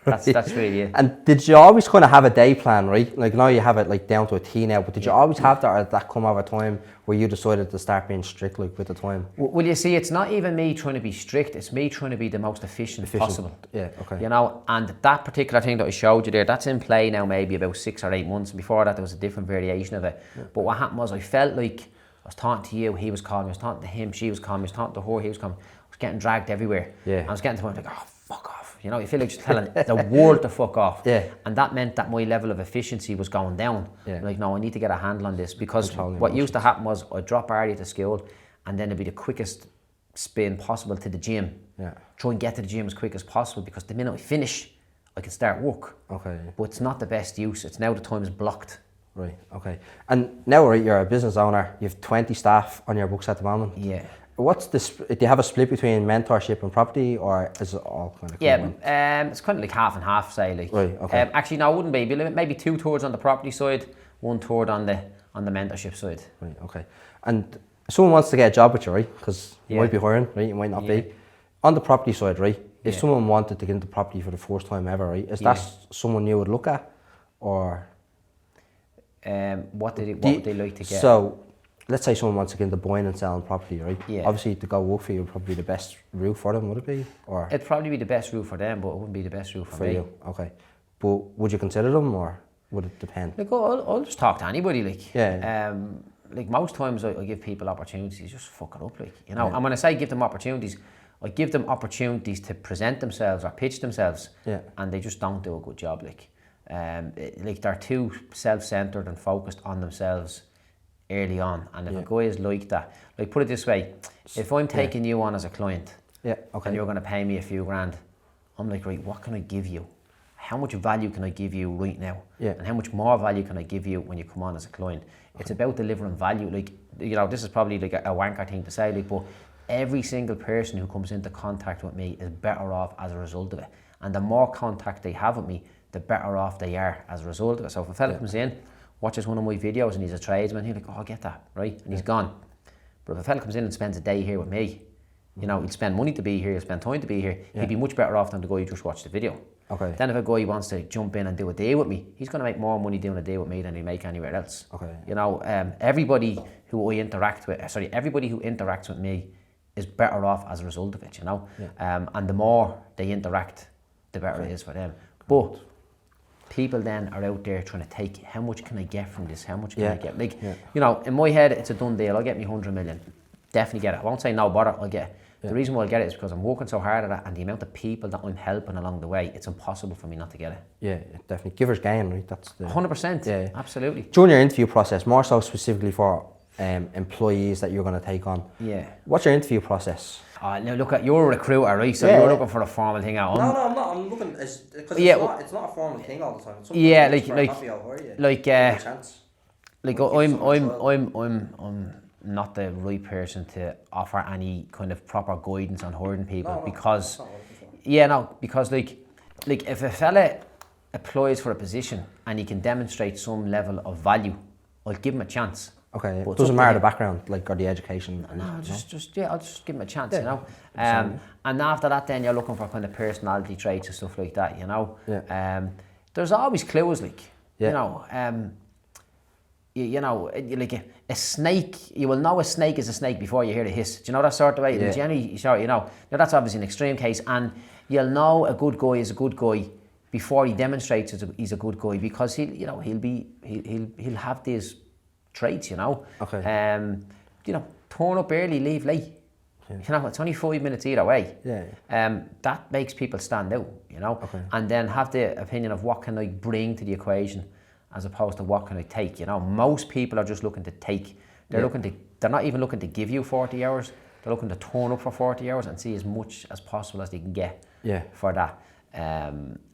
That's really it. And did you always kind of have a day plan, right? Like now you have it like down to a T now, but did you always have that, or did that come over time where you decided to start being strict like with the time? Well, you see, it's not even me trying to be strict, it's me trying to be the most efficient possible. Yeah, okay. You know, and that particular thing that I showed you there, that's in play now maybe about 6 or 8 months. Before that there was a different variation of it. Yeah. But what happened was I felt like I was talking to you, he was calling me, I was talking to him, she was calling me, I was talking to her, he was calling me. I was getting dragged everywhere. Yeah. And I was getting to the point like, oh, fuck off. You know, you feel like just telling the world to fuck off. Yeah. And that meant that my level of efficiency was going down. Yeah. Like, no, I need to get a handle on this, because what used to happen was I'd drop Artie to school and then it'd be the quickest spin possible to the gym. Yeah. Try and get to the gym as quick as possible, because the minute I finish, I can start work. Okay. But it's not the best use. It's now the time is blocked. Right, okay. And now, right, you're a business owner, you have 20 staff on your books at the moment. Yeah. What's do you have a split between mentorship and property, or is it all kind of it's kind of like half and half, say, like. Right, okay. Actually, no, it wouldn't be. Maybe 2/3 on the property side, 1/3 on the mentorship side. Right, okay. And if someone wants to get a job with you, right, because you might be hiring, right, you might not be. On the property side, right, if someone wanted to get into property for the first time ever, right, is that someone you would look at, or? What would they like to get? So, let's say someone wants to get into buying and selling property, right? Yeah. Obviously, to go work for you would probably be the best route for them, would it be? Or it'd probably be the best route for them, but it wouldn't be the best route for me. You. Okay. But would you consider them, or would it depend? Like, I'll just talk to anybody, like. Yeah. Like, most times I give people opportunities, just fuck it up, like, you know. Yeah. And when I say give them opportunities, I give them opportunities to present themselves or pitch themselves, and they just don't do a good job, like. Like, they're too self-centered and focused on themselves early on, and if a guy is like that, like, put it this way, if I'm taking you on as a client, and you're going to pay me a few grand, I'm like, right, what can I give you? How much value can I give you right now? And how much more value can I give you when you come on as a client? It's about delivering value. Like, you know, this is probably like a wanker thing to say, like, but every single person who comes into contact with me is better off as a result of it, and the more contact they have with me, the better off they are as a result of it. So if a fella comes in, watches one of my videos and he's a tradesman, he's like, oh, I get that, right? And he's gone. But if a fella comes in and spends a day here with me, you know, he'll spend money to be here, he'll spend time to be here, he'd be much better off than the guy who just watched the video. Okay. Then if a guy wants to jump in and do a deal with me, he's going to make more money doing a deal with me than he'll make anywhere else. Okay. You know, everybody who interacts with me is better off as a result of it, you know? And the more they interact, the better it is for them. But people then are out there trying to take, how much can I get from this? How much can I get? Like, you know, in my head, it's a done deal. I'll get me 100 million. Definitely get it. I won't say no bother, I'll get it. The reason why I'll get it is because I'm working so hard at it, and the amount of people that I'm helping along the way, it's impossible for me not to get it. Yeah, definitely. Giver's gain, right? That's the 100%. Yeah, absolutely. During your interview process, more so specifically for employees that you're going to take on. Yeah. What's your interview process? Now look, you're a recruiter, right? So you're looking for a formal thing out. No, I'm not. I'm looking because it's not a formal thing all the time. I'm not the right person to offer any kind of proper guidance on hiring people, because like if a fella applies for a position and he can demonstrate some level of value, I'll give him a chance. Okay, But it doesn't matter the background, like, or the education. No, I'll just give him a chance, Yeah. you know. And after that, then you're looking for kind of personality traits and stuff like that, you know. Yeah. There's always clues, like, Yeah. you know. You know, like a snake. You will know a snake is a snake before you hear the hiss. Do you know that sort of way? Yeah. Generally, sure, you know. Now that's obviously an extreme case, and you'll know a good guy is a good guy before he demonstrates he's a good guy, because he'll have these traits, you know. Okay. You know, turn up early, leave late. Yeah. You know, it's only 5 minutes either way. Yeah. That makes people stand out, you know. Okay. And then have the opinion of what can I bring to the equation, as opposed to what can I take. You know, most people are just looking to take. They're they're not even looking to give you 40 hours. They're looking to turn up for 40 hours and see as much as possible as they can get for that.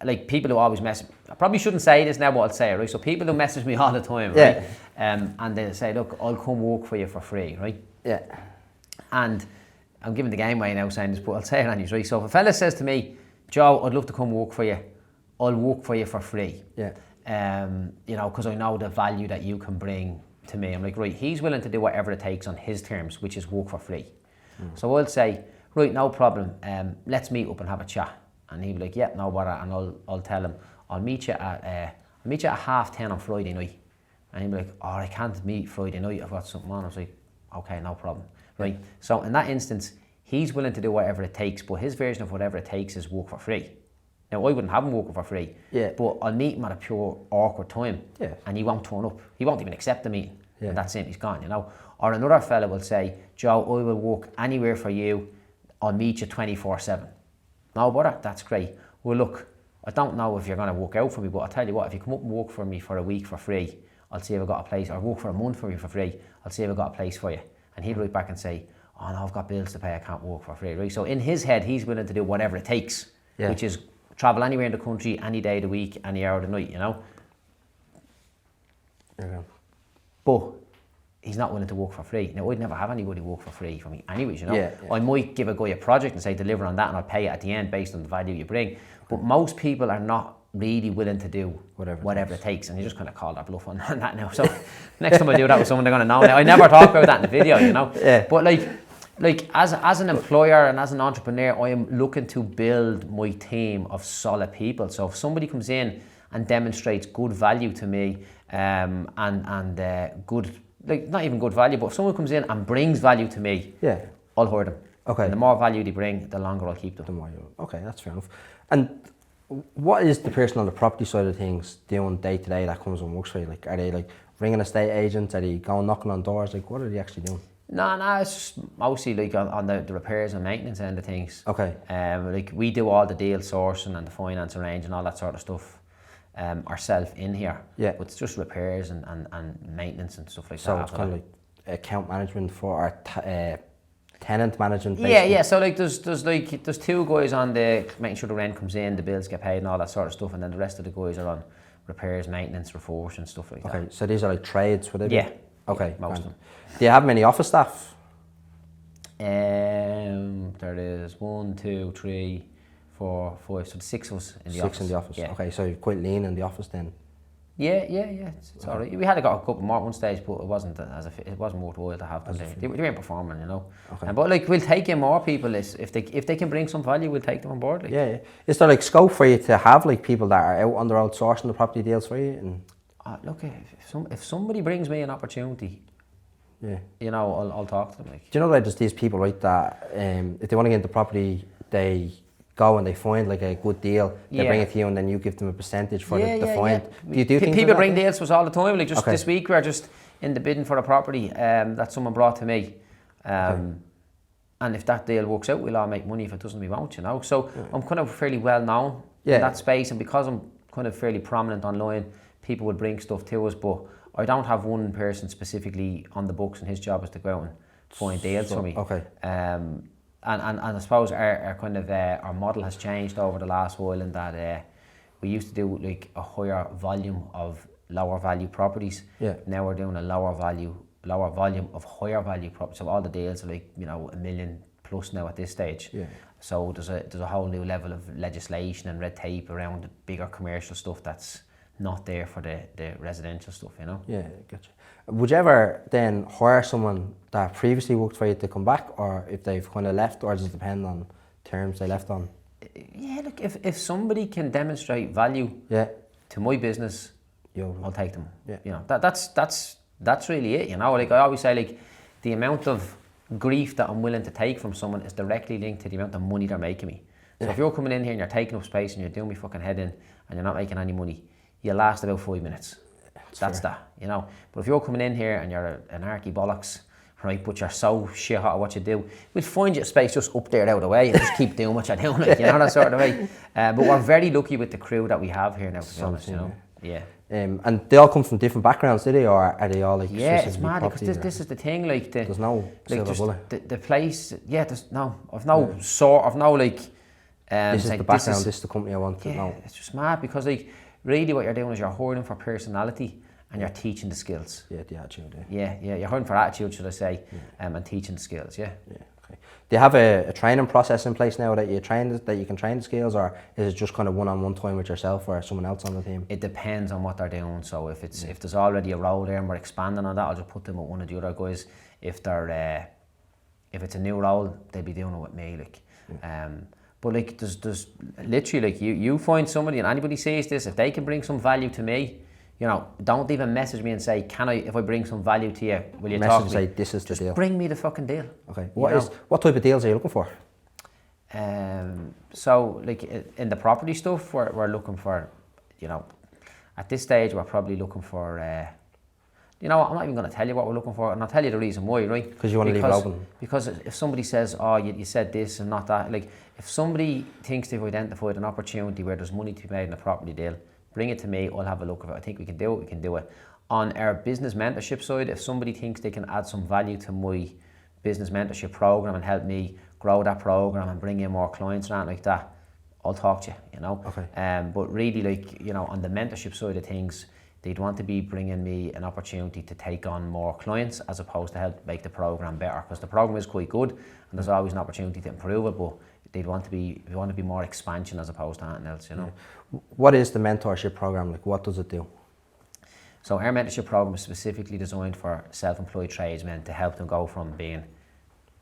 Like people who always I probably shouldn't say this now, but I'll say it, right? So people who message me all the time, right? And they say, look, I'll come work for you for free, right? Yeah. And I'm giving the game away now saying this, but I'll say it on you, right? So if a fella says to me, Joe, I'd love to come work for you, I'll work for you for free. Yeah. You know, because I know the value that you can bring to me. I'm like, right, he's willing to do whatever it takes on his terms, which is work for free. So I'll say, right, no problem, let's meet up and have a chat. And he'll be like, yeah, no bother. And I'll tell him, I'll meet you at 10:30 on Friday night. And he'll be like, oh, I can't meet Friday night, I've got something on. I was like, okay, no problem. Right. So in that instance, he's willing to do whatever it takes, but his version of whatever it takes is work for free. Now, I wouldn't have him working for free, but I'll meet him at a pure awkward time, and he won't turn up. He won't even accept the meeting, and that's it, he's gone, you know. Or another fella will say, Joe, I will work anywhere for you, I'll meet you 24/7. No bother, that's great. Well, look, I don't know if you're going to work out for me, but I'll tell you what, if you come up and work for me for a week for free, I'll see if I've got a place, or work for a month for you for free, I'll see if I've got a place for you. And he'll write back and say, oh no, I've got bills to pay, I can't work for free, right? So in his head, he's willing to do whatever it takes, which is travel anywhere in the country, any day of the week, any hour of the night, you know? But he's not willing to work for free. Now, I'd never have anybody work for free for me anyways, you know? I might give a guy a project and say, deliver on that, and I'll pay it at the end based on the value you bring. But most people are not really willing to do whatever it takes, and you just kind of call their bluff on that now. So next time I do that with someone, they're going to know. Now, I never talk about that in the video, you know? But like as an employer and as an entrepreneur, I am looking to build my team of solid people. So if somebody comes in and demonstrates good value to me, and good, like not even good value, but if someone comes in and brings value to me, I'll hire them. Okay. And the more value they bring, the longer I'll keep them. The more okay, that's fair enough. And what is the person on the property side of things doing day to day that comes and works for you? Like, are they like ringing estate agents? Are they going knocking on doors? Like, what are they actually doing? No, it's just mostly like on the repairs and maintenance end of things. Okay. Like we do all the deal sourcing and the finance arrange and all that sort of stuff ourselves in here. Yeah. But it's just repairs and maintenance and stuff like that. So it's kind of like account management for our tenant management. Basically. Yeah. So like there's two guys on the making sure the rent comes in, the bills get paid and all that sort of stuff, and then the rest of the guys are on repairs, maintenance, refurbs and stuff like that. Okay. So these are like trades, would they be? Yeah. Okay. Most of them. Do you have many office staff? There is 1, 2, 3, 4, 5, so 6 of us in the office. 6 in the office. Yeah. Okay, so you're quite lean in the office then. Yeah. It's all right. We had got a couple more at one stage, but it wasn't worthwhile to have them. They weren't performing, you know. Okay. But like we'll take in more people if they can bring some value, we'll take them on board. Like. Yeah. Is there like scope for you to have like people that are out on the road sourcing the property deals for you? And look, if somebody brings me an opportunity, you know, I'll talk to them. Like. Do you know that there's these people, right, that if they want to get into property, they go and they find like a good deal, they bring it to you, and then you give them a percentage for the find. Do you do things people like bring deals to us all the time. Like just this week, we were just in the bidding for a property that someone brought to me. And if that deal works out, we'll all make money. If it doesn't, we won't, you know. So I'm kind of fairly well known in that space, and because I'm kind of fairly prominent online, people would bring stuff to us, but I don't have one person specifically on the books, and his job is to go out and find deals for me. Okay. And I suppose our kind of our model has changed over the last while in that we used to do like a higher volume of lower value properties. Yeah. Now we're doing a lower volume of higher value properties. So all the deals are like, you know, $1 million+ plus now at this stage. Yeah. So there's a whole new level of legislation and red tape around the bigger commercial stuff that's not there for the residential stuff, you know. Yeah, gotcha. Would you ever then hire someone that previously worked for you to come back, or if they've kind of left, or does it depend on terms they left on? Yeah, look, if somebody can demonstrate value to my business, I'll take them. Yeah. You know, that's really it. You know, like I always say, like the amount of grief that I'm willing to take from someone is directly linked to the amount of money they're making me. So if you're coming in here and you're taking up space and you're doing me fucking head in and you're not making any money, you last about 5 minutes. That's fair. That, you know. But if you're coming in here and you're an arky bollocks, right, but you're so shit hot at what you do, we'll find you a space just up there out of the way and just keep doing what you're doing, like, you know, that sort of way. But we're very lucky with the crew that we have here now, to be honest, you know. Yeah. And they all come from different backgrounds, do they, or are they all like? Yeah, it's mad because this is the thing. Like there's no silver bullet. The place. Yeah, there's no. I've no sort of no like. This is the background. This is the company I want to know. It's just mad because like really what you're doing is you're hiring for personality and you're teaching the skills. Yeah, the attitude. Yeah, you're hiring for attitude, should I say, and teaching the skills. Yeah. Yeah. Okay. Do you have a training process in place now that you can train the skills, or is it just kind of one-on-one time with yourself or someone else on the team? It depends on what they're doing. So if there's already a role there and we're expanding on that, I'll just put them with one of the other guys. If they're if it's a new role, they'll be doing it with me. Like, but like there's literally like you find somebody and anybody says this, if they can bring some value to me, you know, don't even message me and say, if I bring some value to you, will you talk to me? Say, this is the deal. Bring me the fucking deal. Okay. What type of deals are you looking for? So like in the property stuff, we're looking for, you know, at this stage we're probably looking for, you know, I'm not even going to tell you what we're looking for, and I'll tell you the reason why, right? Because you want to leave it open. Because if somebody says, oh, you said this and not that, like if somebody thinks they've identified an opportunity where there's money to be made in a property deal, bring it to me, I'll have a look at it. I think we can do it, we can do it. On our business mentorship side, if somebody thinks they can add some value to my business mentorship program and help me grow that program and bring in more clients around like that, I'll talk to you, you know. Okay. But really, like, you know, on the mentorship side of things, they'd want to be bringing me an opportunity to take on more clients as opposed to help make the program better, because the program is quite good and there's always an opportunity to improve it, but we want to be more expansion as opposed to anything else, you know. Yeah. What is the mentorship program like? What does it do? So our mentorship program is specifically designed for self-employed tradesmen to help them go from being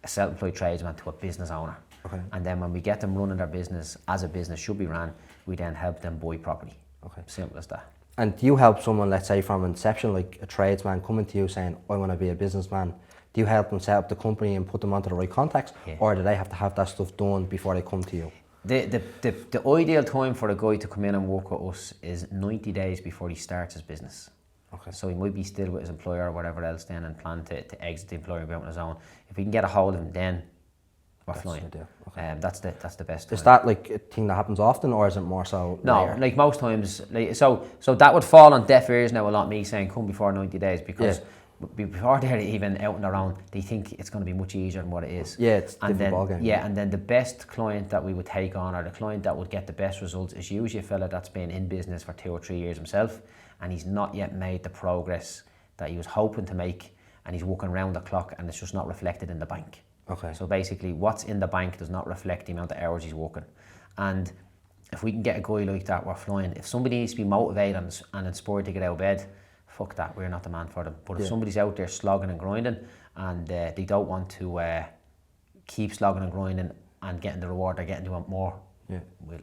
a self-employed tradesman to a business owner. Okay. And then when we get them running their business as a business should be ran, we then help them buy property. Okay. Simple as that. And do you help someone, let's say from inception, like a tradesman coming to you saying, I want to be a businessman? Do you help them set up the company and put them onto the right contacts? Yeah. Or do they have to have that stuff done before they come to you? The ideal time for a guy to come in and work with us is 90 days before he starts his business. Okay. So he might be still with his employer or whatever else then and plan to exit the employer and be out on his own. If we can get a hold of him then, we're flying. Okay. That's the best time. Is that like a thing that happens often, or is it more so No, later? like most times, like, so that would fall on deaf ears now a lot, me saying come before 90 days, because before they're even out on their own, they think it's going to be much easier than what it is. Yeah, it's a different ballgame. Yeah, and then the best client that we would take on, or the client that would get the best results, is usually a fella that's been in business for 2 or 3 years himself, and he's not yet made the progress that he was hoping to make, and he's working round the clock, and it's just not reflected in the bank. Okay. So basically, what's in the bank does not reflect the amount of hours he's working. And if we can get a guy like that, we're flying. If somebody needs to be motivated and inspired to get out of bed, fuck that, we're not the man for them. But if somebody's out there slogging and grinding and they don't want to keep slogging and grinding and getting the reward they're getting, to want more,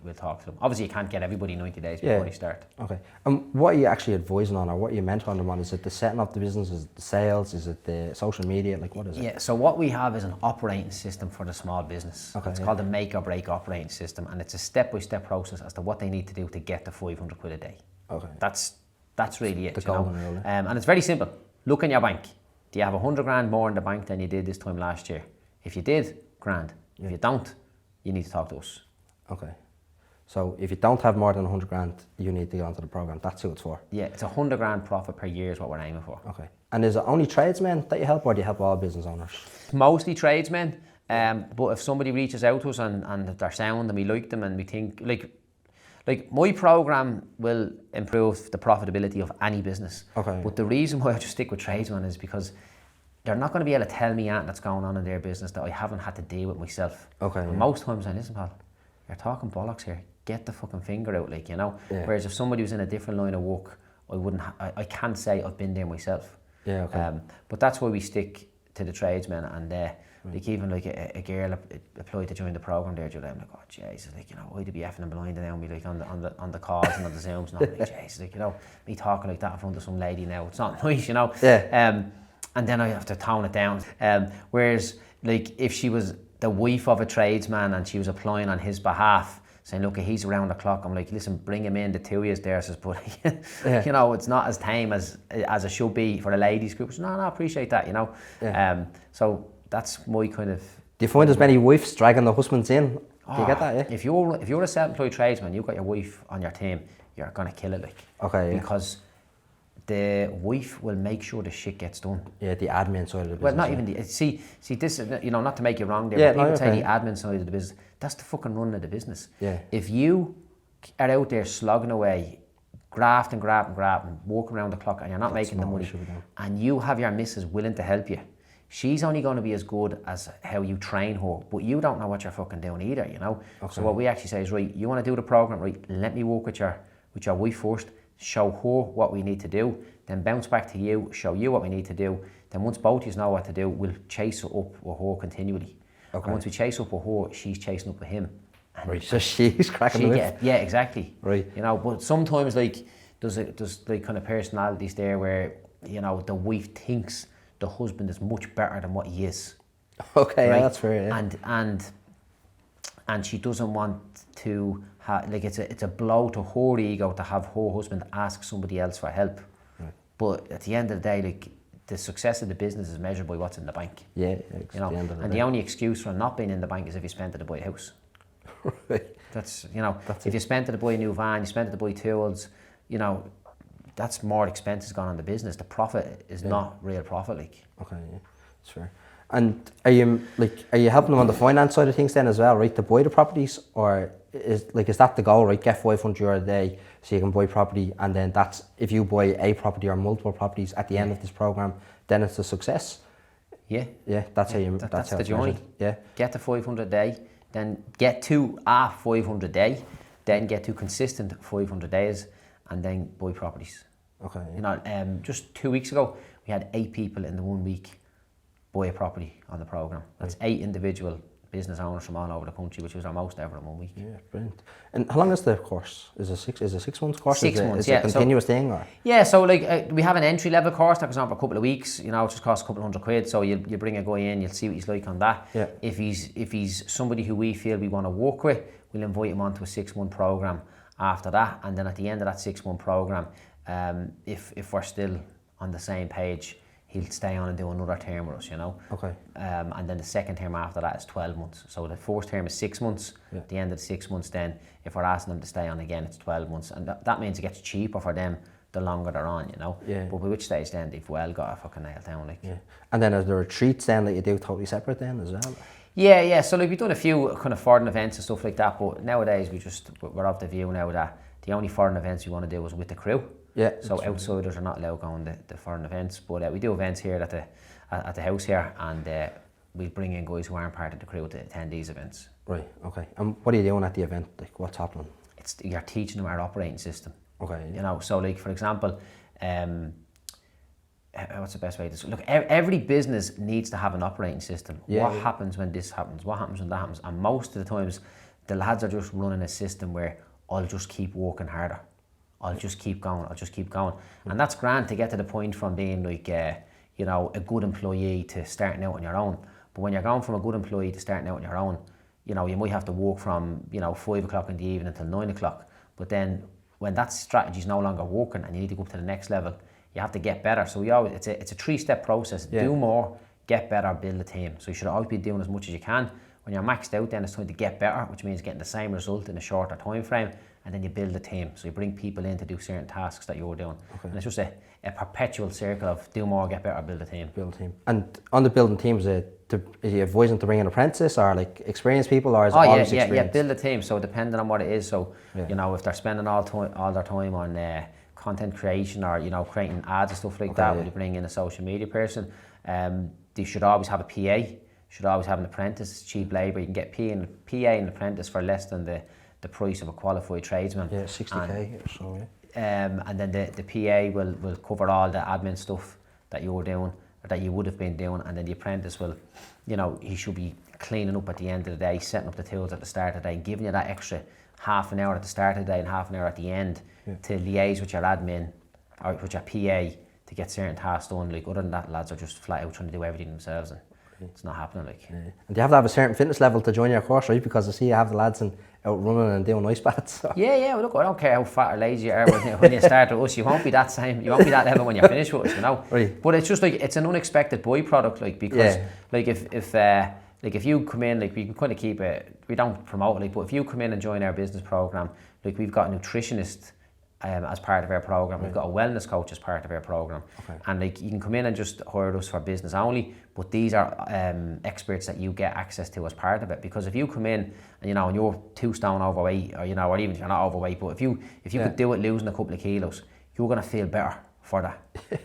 we'll talk to them. Obviously, you can't get everybody 90 days before they start. Okay. And what are you actually advising on, or what are you mentoring them on? Is it the setting up the business? Is it the sales? Is it the social media? Like, what is it? Yeah, so what we have is an operating system for the small business. Okay, it's called the make or break operating system, and it's a step-by-step process as to what they need to do to get to 500 quid a day. Okay. That's really it, the you know. golden rule, And it's very simple. Look in your bank. Do you have 100 grand more in the bank than you did this time last year? If you did, grand. If you don't, you need to talk to us. Okay. So if you don't have more than 100 grand, you need to get onto the program. That's who it's for. Yeah, it's 100 grand profit per year is what we're aiming for. Okay. And is it only tradesmen that you help, or do you help all business owners? Mostly tradesmen. But if somebody reaches out to us and they're sound and we like them and we think, like my program will improve the profitability of any business. Okay. But the reason why I just stick with tradesmen is because they're not going to be able to tell me anything that's going on in their business that I haven't had to deal with myself. Okay. And most times I listen, pal, you're talking bollocks here. Get the fucking finger out, like, you know. Yeah. Whereas if somebody was in a different line of work, I can't say I've been there myself. Yeah, okay. But that's why we stick to the tradesmen, and like even like a girl applied to join the program there, Julie. I'm like, oh Jesus, like, you know, I'd be effing and blind now, me like on the calls and on the Zooms, and I'm like, Jesus, like, you know, me talking like that in front of some lady now, it's not nice, you know. Yeah. And then I have to tone it down. Whereas, like, if she was the wife of a tradesman and she was applying on his behalf, saying, look, he's around the clock, I'm like, listen, bring him in, the 2 years there, says, but, you know, it's not as tame as it should be for the ladies group. So, no, I appreciate that, you know. Yeah. So that's my kind of... Do you find there's many wives dragging the husbands in? Do you get that, yeah? If you're a self-employed tradesman, you've got your wife on your team, you're going to kill it, like. Okay, yeah. Because the wife will make sure the shit gets done. Yeah, the admin side of the business. Well, not even the... See, this is, you know, not to make you wrong there, Yeah, but people no, say okay. the admin side of the business, that's the fucking run of the business. Yeah. If you are out there slogging away, grafting, walking around the clock, and you're not making the money, and you have your missus willing to help you, she's only going to be as good as how you train her, but you don't know what you're fucking doing either, you know. Okay. So what we actually say is, right, you want to do the program, right, let me work with your wife first, show her what we need to do, then bounce back to you, show you what we need to do. Then once both of you know what to do, we'll chase her up with her continually. Okay. And once we chase up with her, she's chasing up with him. And right, so she's cracking the whip. Yeah, exactly. Right. You know, but sometimes, like, there's like kind of personalities there where, you know, the wife thinks the husband is much better than what he is. Okay, right? yeah, that's fair, yeah. And she doesn't want to have, like, it's a blow to her ego to have her husband ask somebody else for help. Right. But at the end of the day, like, the success of the business is measured by what's in the bank. Yeah, you know, the only excuse for not being in the bank is if you spent it to buy a house. Right. That's, you know, if you spent it to buy a new van, you spent it to buy tools, you know, that's more expenses gone on the business. The profit is not real profit, like. Okay, yeah, that's fair. And are you helping them on the finance side of things then as well, right, to buy the properties, or is that the goal, right? Get €500 a day so you can buy property, and then that's, if you buy a property or multiple properties at the end of this program, then it's a success. Yeah, that's how you. That's how the it's journey. measured. Yeah, get to 500 a day, then get to 500 a day, then get to consistent 500 days, and then buy properties. Okay. Yeah. You know, just 2 weeks ago, we had 8 people in the 1 week buy a property on the program. That's 8 individual business owners from all over the country, which was our most ever in 1 week. Yeah, brilliant. And how long is the course? Is it 6 months course? 6 months, is it a continuous thing, or? Yeah, so like we have an entry level course that goes on for a couple of weeks. You know, it just costs a couple of £100. So you bring a guy in, you'll see what he's like on that. Yeah. If he's somebody who we feel we want to work with, we'll invite him onto a 6-month program after that, and then at the end of that 6-month program, if we're still on the same page, he'll stay on and do another term with us, you know. Okay. And then the second term after that is 12 months. So the first term is 6 months. Yeah. At the end of the 6 months, then if we're asking them to stay on again, it's 12 months, and that means it gets cheaper for them the longer they're on, you know. Yeah. But by which stage then they've well got a fucking nail down, like. Yeah. And then are the retreats then that you do totally separate then as well? Yeah. So like we've done a few kind of foreign events and stuff like that, but nowadays we're of the view now that the only foreign events we want to do is with the crew. Yeah. So outsiders are not allowed going to foreign events, but we do events here at the house here, and we bring in guys who aren't part of the crew to attend these events. Right. Okay. And what are you doing at the event? Like, what's happening? You're teaching them our operating system. Okay. Yeah. You know, so like for example, what's the best way to look? Every business needs to have an operating system. Yeah, what happens when this happens? What happens when that happens? And most of the times, the lads are just running a system where I'll just keep working harder. I'll just keep going. And that's grand to get to the point from being like, you know, a good employee to starting out on your own. But when you're going from a good employee to starting out on your own, you know, you might have to work from, you know, 5 o'clock in the evening until 9 o'clock. But then when that strategy is no longer working and you need to go up to the next level, you have to get better. So it's a 3-step process. Yeah. Do more, get better, build a team. So you should always be doing as much as you can. When you're maxed out, then it's time to get better, which means getting the same result in a shorter time frame. And then you build a team. So you bring people in to do certain tasks that you're doing. Okay. And it's just a perpetual circle of do more, get better, build a team. Build a team. And on the building teams, are you advising to bring an apprentice or like experienced people, or is it always experienced? Yeah, build a team. So depending on what it is. So, you know, if they're spending all their time on content creation or, you know, creating ads and stuff like that, when you bring in a social media person, they should always have a PA, should always have an apprentice. It's cheap labour. You can get PA and apprentice for less than the price of a qualified tradesman. Yeah, 60k or so, yeah. And then the PA will cover all the admin stuff that you're doing, or that you would have been doing, and then the apprentice will, you know, he should be cleaning up at the end of the day, setting up the tools at the start of the day, and giving you that extra half an hour at the start of the day and half an hour at the end to liaise with your admin or with your PA to get certain tasks done. Like, other than that, lads are just flat out trying to do everything themselves, and it's not happening. Like, and you have to have a certain fitness level to join your course, right? Because I see you have the lads out running and doing ice baths. So. Yeah. Well, look, I don't care how fat or lazy you are when you start with us. You won't be that same. You won't be that level when you're finished with us, you know. Right. But it's just like, it's an unexpected byproduct, like, because like if you come in, like, we can kind of keep it. We don't promote it, like, but if you come in and join our business program, like, we've got a nutritionist as part of our program. We've got a wellness coach as part of our program, and like, you can come in and just hire us for business only, but these are experts that you get access to as part of it. Because if you come in and, you know, and you're 2 stone overweight, or, you know, or even if you're not overweight, but if you could do it losing a couple of kilos, you're gonna feel better for that,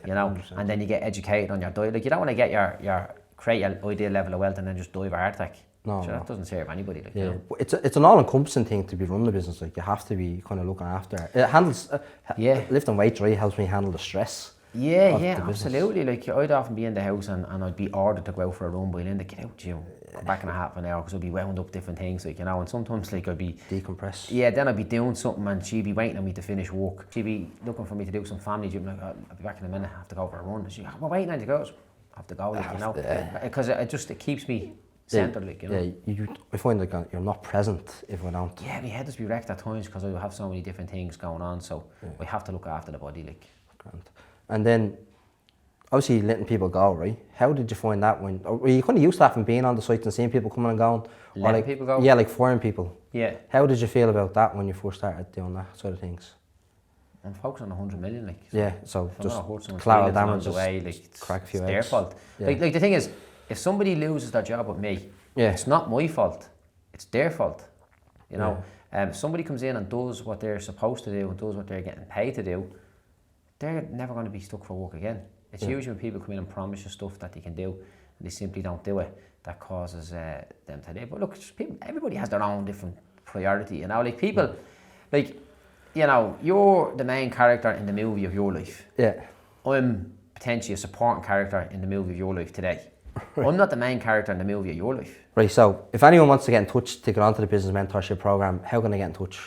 you know. And then you get educated on your diet. Like, you don't want to get create your ideal level of wealth and then just die of a heart attack. No, that doesn't serve anybody. Like, yeah, you know? it's an all-encompassing thing to be running the business. Like, you have to be kind of looking after it. Handles lifting weights, right, helps me handle the stress. Yeah, absolutely. Like, I'd often be in the house and I'd be ordered to go out for a run by Linda. Get out, Jim. Come back in a half an hour, because I'd be wound up different things, like, you know. And sometimes, like, I'd be decompress. Yeah, then I'd be doing something and she'd be waiting on me to finish work. She'd be looking for me to do some family gym. Like, I'll be back in a minute. I have to go for a run. And she'd go, "I'm waiting on you, girls." I have to go, like, you know, because it keeps me centred, like, you know. Yeah, I find, like, you're not present if we don't. Yeah, my head does be wrecked at times because I have so many different things going on, so I have to look after the body, like. Grand. And then, obviously, letting people go, right? How did you find that when? Were you kind of used to having been on the sites and seeing people coming and going? Letting people go? Yeah, like foreign people. Yeah. How did you feel about that when you first started doing that sort of things? I'm focused on 100 million, like. So yeah, so just collateral damage, the way, like, it's crack a few it's eggs. their fault. Yeah. Like the thing is, if somebody loses their job with me, it's not my fault. It's their fault. You know, if somebody comes in and does what they're supposed to do and does what they're getting paid to do, they're never going to be stuck for work again. It's usually when people come in and promise you stuff that they can do and they simply don't do it, that causes them to leave. But look, everybody has their own different priority, you know. Like, people, like, you know, you're the main character in the movie of your life. Yeah. I'm potentially a supporting character in the movie of your life today. I'm not the main character in the movie of your life. Right, so if anyone wants to get in touch to get onto the business mentorship program, how can they get in touch?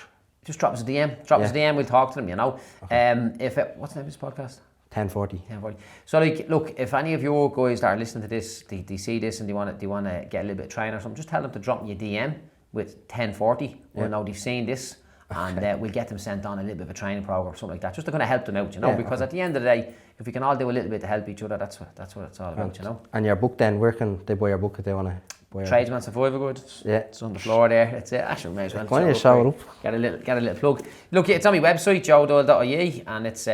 Just drop us a DM. Drop us a DM, we'll talk to them, you know. Okay. What's the name of this podcast? 1040. 1040. So, like, look, if any of your guys that are listening to this, they see this and they want to get a little bit of training or something, just tell them to drop me a DM with 1040. We'll know they've seen this, and we'll get them sent on a little bit of a training program or something like that, just to kind of help them out, you know. Because at the end of the day, if we can all do a little bit to help each other, that's what it's all about, you know. And your book then, where can they buy your book if they want to buy it? Tradesman Survival Guide. It's on the floor there. That's it. Actually, may as well. Why don't you show it up? Get a little plug. Look, it's on my website, joedoyle.ie, and it's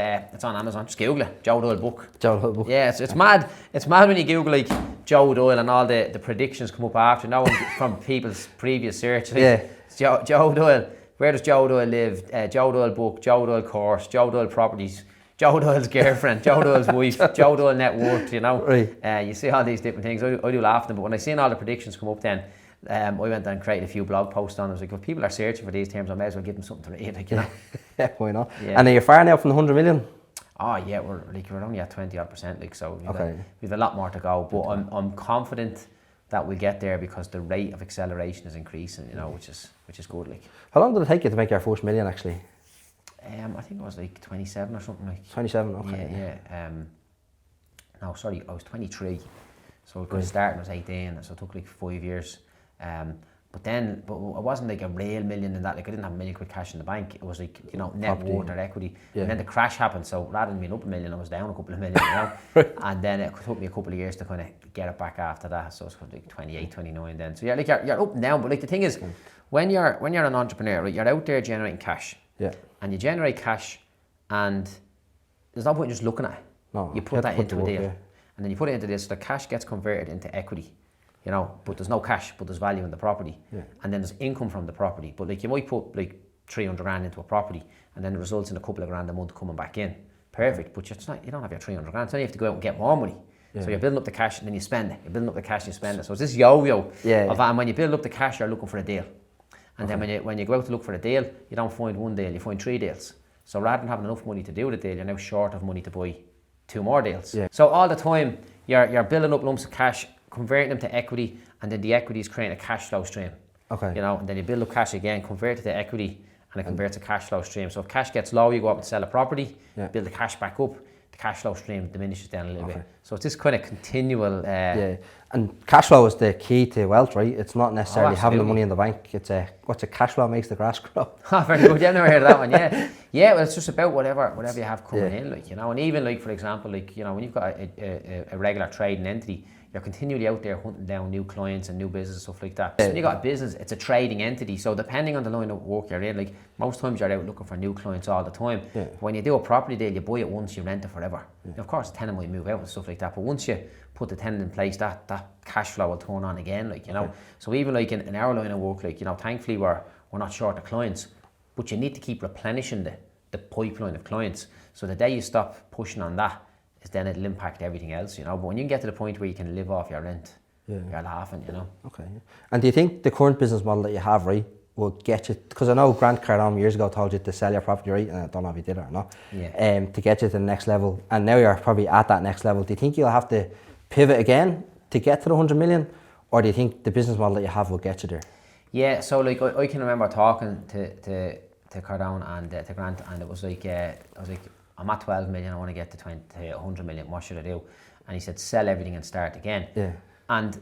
on Amazon. Just Google it, Joe Doyle book. Joe Doyle book. Yeah, it's mad. It's mad when you Google, like, Joe Doyle and all the predictions come up after, you know, from people's previous search. Like, Joe Doyle. Where does Joe Doyle live? Joe Doyle book, Joe Doyle course, Joe Doyle properties, Joe Doyle's girlfriend, Joe Doyle's wife, Joe Doyle net worth, you know. Right. You see all these different things. I do laugh at them, but when I seen all the predictions come up then, I went and created a few blog posts on it. I was like, if people are searching for these terms, I may as well give them something to read, like, you know. Yeah, why not? Yeah. And are you far now from the 100 million? Oh yeah, we're only at 20%, like, so we've a lot more to go. But I'm confident that we'll get there because the rate of acceleration is increasing, you know, which is good, like. How long did it take you to make your first million, actually? I think it was like 27 or something, like. 27, okay. Yeah. No, sorry, I was 23. So I started when I was 18, so it took like 5 years. But it wasn't like a real million in that. Like, I didn't have $1 million quid cash in the bank. It was like, you know, net worth or equity. Yeah. And then the crash happened, so rather than being up $1 million, I was down a couple of million, you know. And then it took me a couple of years to kind of get it back after that. So it's like 28, 29 then. So yeah, like, you're up and down. But like, the thing is, when you're an entrepreneur, right, you're out there generating cash. Yeah. And you generate cash, and there's no point in just looking at it. No, you put that into a deal. Yeah. And then you put it into this, so the cash gets converted into equity. You know, but there's no cash, but there's value in the property. Yeah. And then there's income from the property. But like, you might put like 300 grand into a property, and then it results in a couple of grand a month coming back in. Perfect, but it's not, you don't have your 300 grand, so you have to go out and get more money. Yeah. So you're building up the cash and then you spend it. You're building up the cash and you spend it. So it's this yo-yo. And when you build up the cash, you're looking for a deal. And then when you go out to look for a deal, you don't find one deal, you find 3 deals. So rather than having enough money to do the deal, you're now short of money to buy 2 more deals. Yeah. So all the time, you're building up lumps of cash, converting them to equity, and then the equity is creating a cash flow stream. Okay. You know, and then you build up cash again, convert it to equity, and it converts a cash flow stream. So if cash gets low, you go up and sell a property, build the cash back up, the cash flow stream diminishes down a little bit. So it's this kind of continual... And cash flow is the key to wealth, right? It's not necessarily having the money in the bank. It's what's a cash flow makes the grass grow. Oh, very good. Yeah, I've never heard of that one. Yeah. Well, it's just about whatever you have coming in, like, you know. And even like, for example, like, you know, when you've got a regular trading entity, you're continually out there hunting down new clients and new business and stuff like that. So when you got a business, it's a trading entity. So depending on the line of work you're in, like most times you're out looking for new clients all the time. When you do a property deal, you buy it once, you rent it forever. Of course, the tenant might move out and stuff like that, but once you put the tenant in place, that cash flow will turn on again, like, you know. So even like in our line of work, like, you know, thankfully we're not short of clients, but you need to keep replenishing the pipeline of clients. So the day you stop pushing on that, is then it'll impact everything else, you know. But when you get to the point where you can live off your rent, you're laughing, you know. Okay. And do you think the current business model that you have, right, will get you, because I know Grant Cardone years ago told you to sell your property, right, and I don't know if you did it or not, to get you to the next level, and now you're probably at that next level. Do you think you'll have to pivot again to get to the 100 million, or do you think the business model that you have will get you there? Yeah, so like I can remember talking to Cardone and to Grant, and it was like, I was like, I'm at 12 million, I want to get to 100 million, what should I do? And he said, sell everything and start again. Yeah. And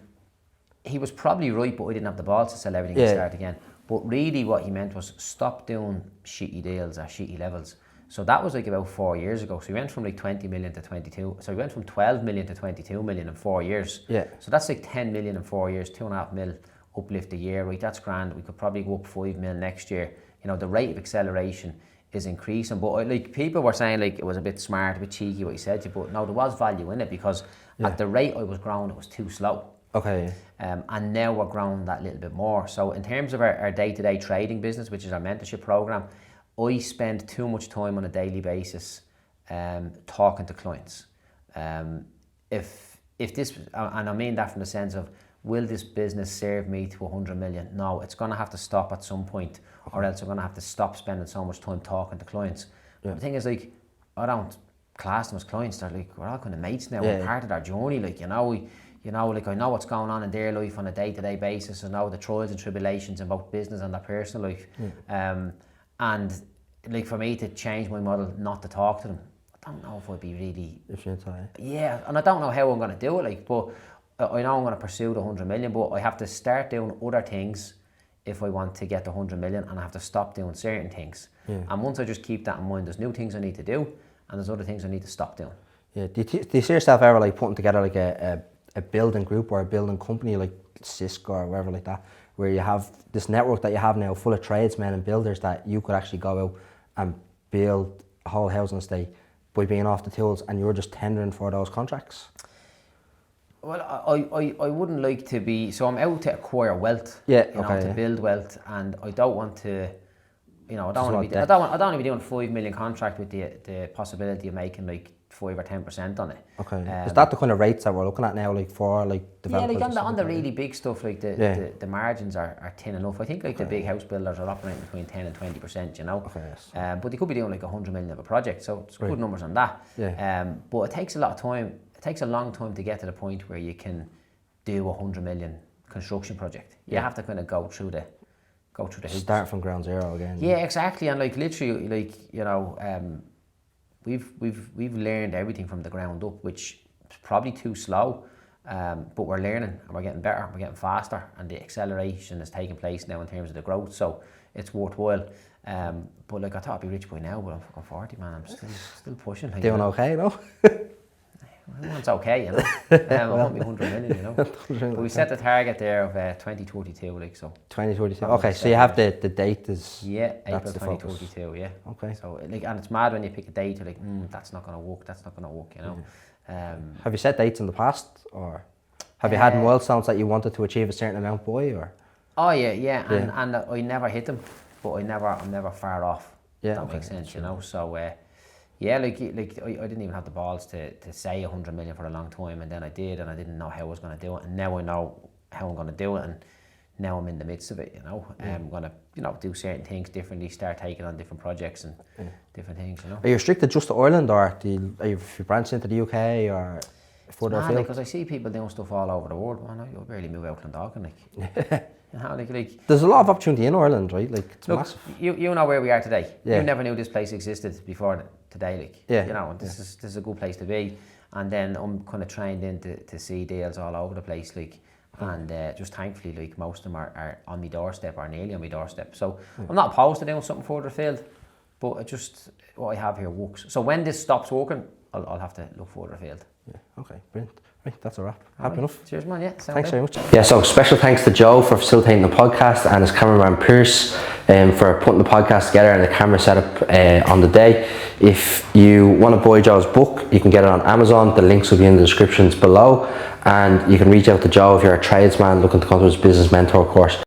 he was probably right, but I didn't have the balls to sell everything and start again. But really what he meant was stop doing shitty deals at shitty levels. So that was like about 4 years ago. So we went from like 20 million to 22. So we went from 12 million to 22 million in 4 years. Yeah. So that's like 10 million in 4 years, 2.5 mil uplift a year, right? That's grand. We could probably go up 5 mil next year. You know, the rate of acceleration is increasing, but like people were saying like it was a bit smart, a bit cheeky what he said to you, but no, there was value in it because at the rate I was growing, it was too slow. Okay. And now we're growing that little bit more. So in terms of our day-to-day trading business, which is our mentorship program, I spend too much time on a daily basis talking to clients. If this, and I mean that from the sense of, will this business serve me to 100 million? No, it's going to have to stop at some point, or else I'm going to have to stop spending so much time talking to clients. But the thing is, like, I don't class them as clients. They're like, we're all kind of mates now. We're part of their journey. Like, you know, like I know what's going on in their life on a day-to-day basis. I know the trials and tribulations in both business and their personal life. And like for me to change my model, not to talk to them, I don't know if I'd be really. Yeah, and I don't know how I'm going to do it. Like, but I know I'm going to pursue the 100 million, but I have to start doing other things if I want to get the 100 million, and I have to stop doing certain things. And once I just keep that in mind, there's new things I need to do, and there's other things I need to stop doing. Yeah. Do you see yourself ever like putting together like a building group or a building company like Cisco or wherever like that, where you have this network that you have now full of tradesmen and builders that you could actually go out and build a whole housing estate by being off the tools, and you're just tendering for those contracts? Well, I wouldn't like to be, so I'm out to acquire wealth, to build wealth, and I don't want to, you know, I don't want to be doing a 5 million contract with the possibility of making like 5 or 10% on it. Okay. Is that the kind of rates that we're looking at now, like for like developers? Yeah, like on the really big stuff, like the margins are thin enough. I think like the big house builders are operating between 10 and 20%, you know. Okay. Yes. But they could be doing like 100 million of a project, so it's good numbers on that. Yeah. But it takes a lot of time. It takes a long time to get to the point where you can do a 100 million construction project. You have to kind of go through the hoops. Start from ground zero again. Yeah, exactly. And like literally, like, you know, we've learned everything from the ground up, which is probably too slow. But we're learning and we're getting better, we're getting faster, and the acceleration is taking place now in terms of the growth. So it's worthwhile. But like I thought I'd be rich by now, but I'm fucking 40, man. I'm still pushing. Like, doing okay, though. It's okay, you know. I want me 100 million, you know. But we set the target there of 2032, like so. 2032. Okay, so you have the date is. Yeah, April 2032. Yeah. Okay. So like, and it's mad when you pick a date. You're like, that's not gonna work. That's not gonna work, you know. Have you set dates in the past, or have you had milestones that you wanted to achieve a certain amount by, or? Oh yeah. And I never hit them. but I'm never far off. Yeah, That okay, makes sense, sure. you know. So yeah, like I didn't even have the balls to say 100 million for a long time, and then I did, and I didn't know how I was going to do it, and now I know how I'm going to do it, and now I'm in the midst of it, you know. I'm going to, you know, do certain things differently, start taking on different projects and different things, you know. Are you restricted just to Ireland, or are you branched into the UK or further afield? Because I see people doing stuff all over the world, man. I barely move out Clondalkin, like. You know, like there's a lot of opportunity in Ireland, right? Like, it's massive. You know where we are today. Yeah. You never knew this place existed before today, like. Yeah. You know, and this is a good place to be. And then I'm kind of trained in to see deals all over the place, like. And just thankfully, like, most of them are on my doorstep or nearly on my doorstep. So I'm not opposed to doing something further afield, but it just, what I have here works. So when this stops working, I'll have to look further afield. Yeah, okay, brilliant. Right, that's a wrap. Happy enough. Cheers, man. Yeah, thanks very much. Yeah, so special thanks to Joe for facilitating the podcast, and his cameraman Peirce for putting the podcast together and the camera setup on the day. If you want to buy Joe's book, you can get it on Amazon. The links will be in the descriptions below, and you can reach out to Joe if you're a tradesman looking to go to his business mentor course.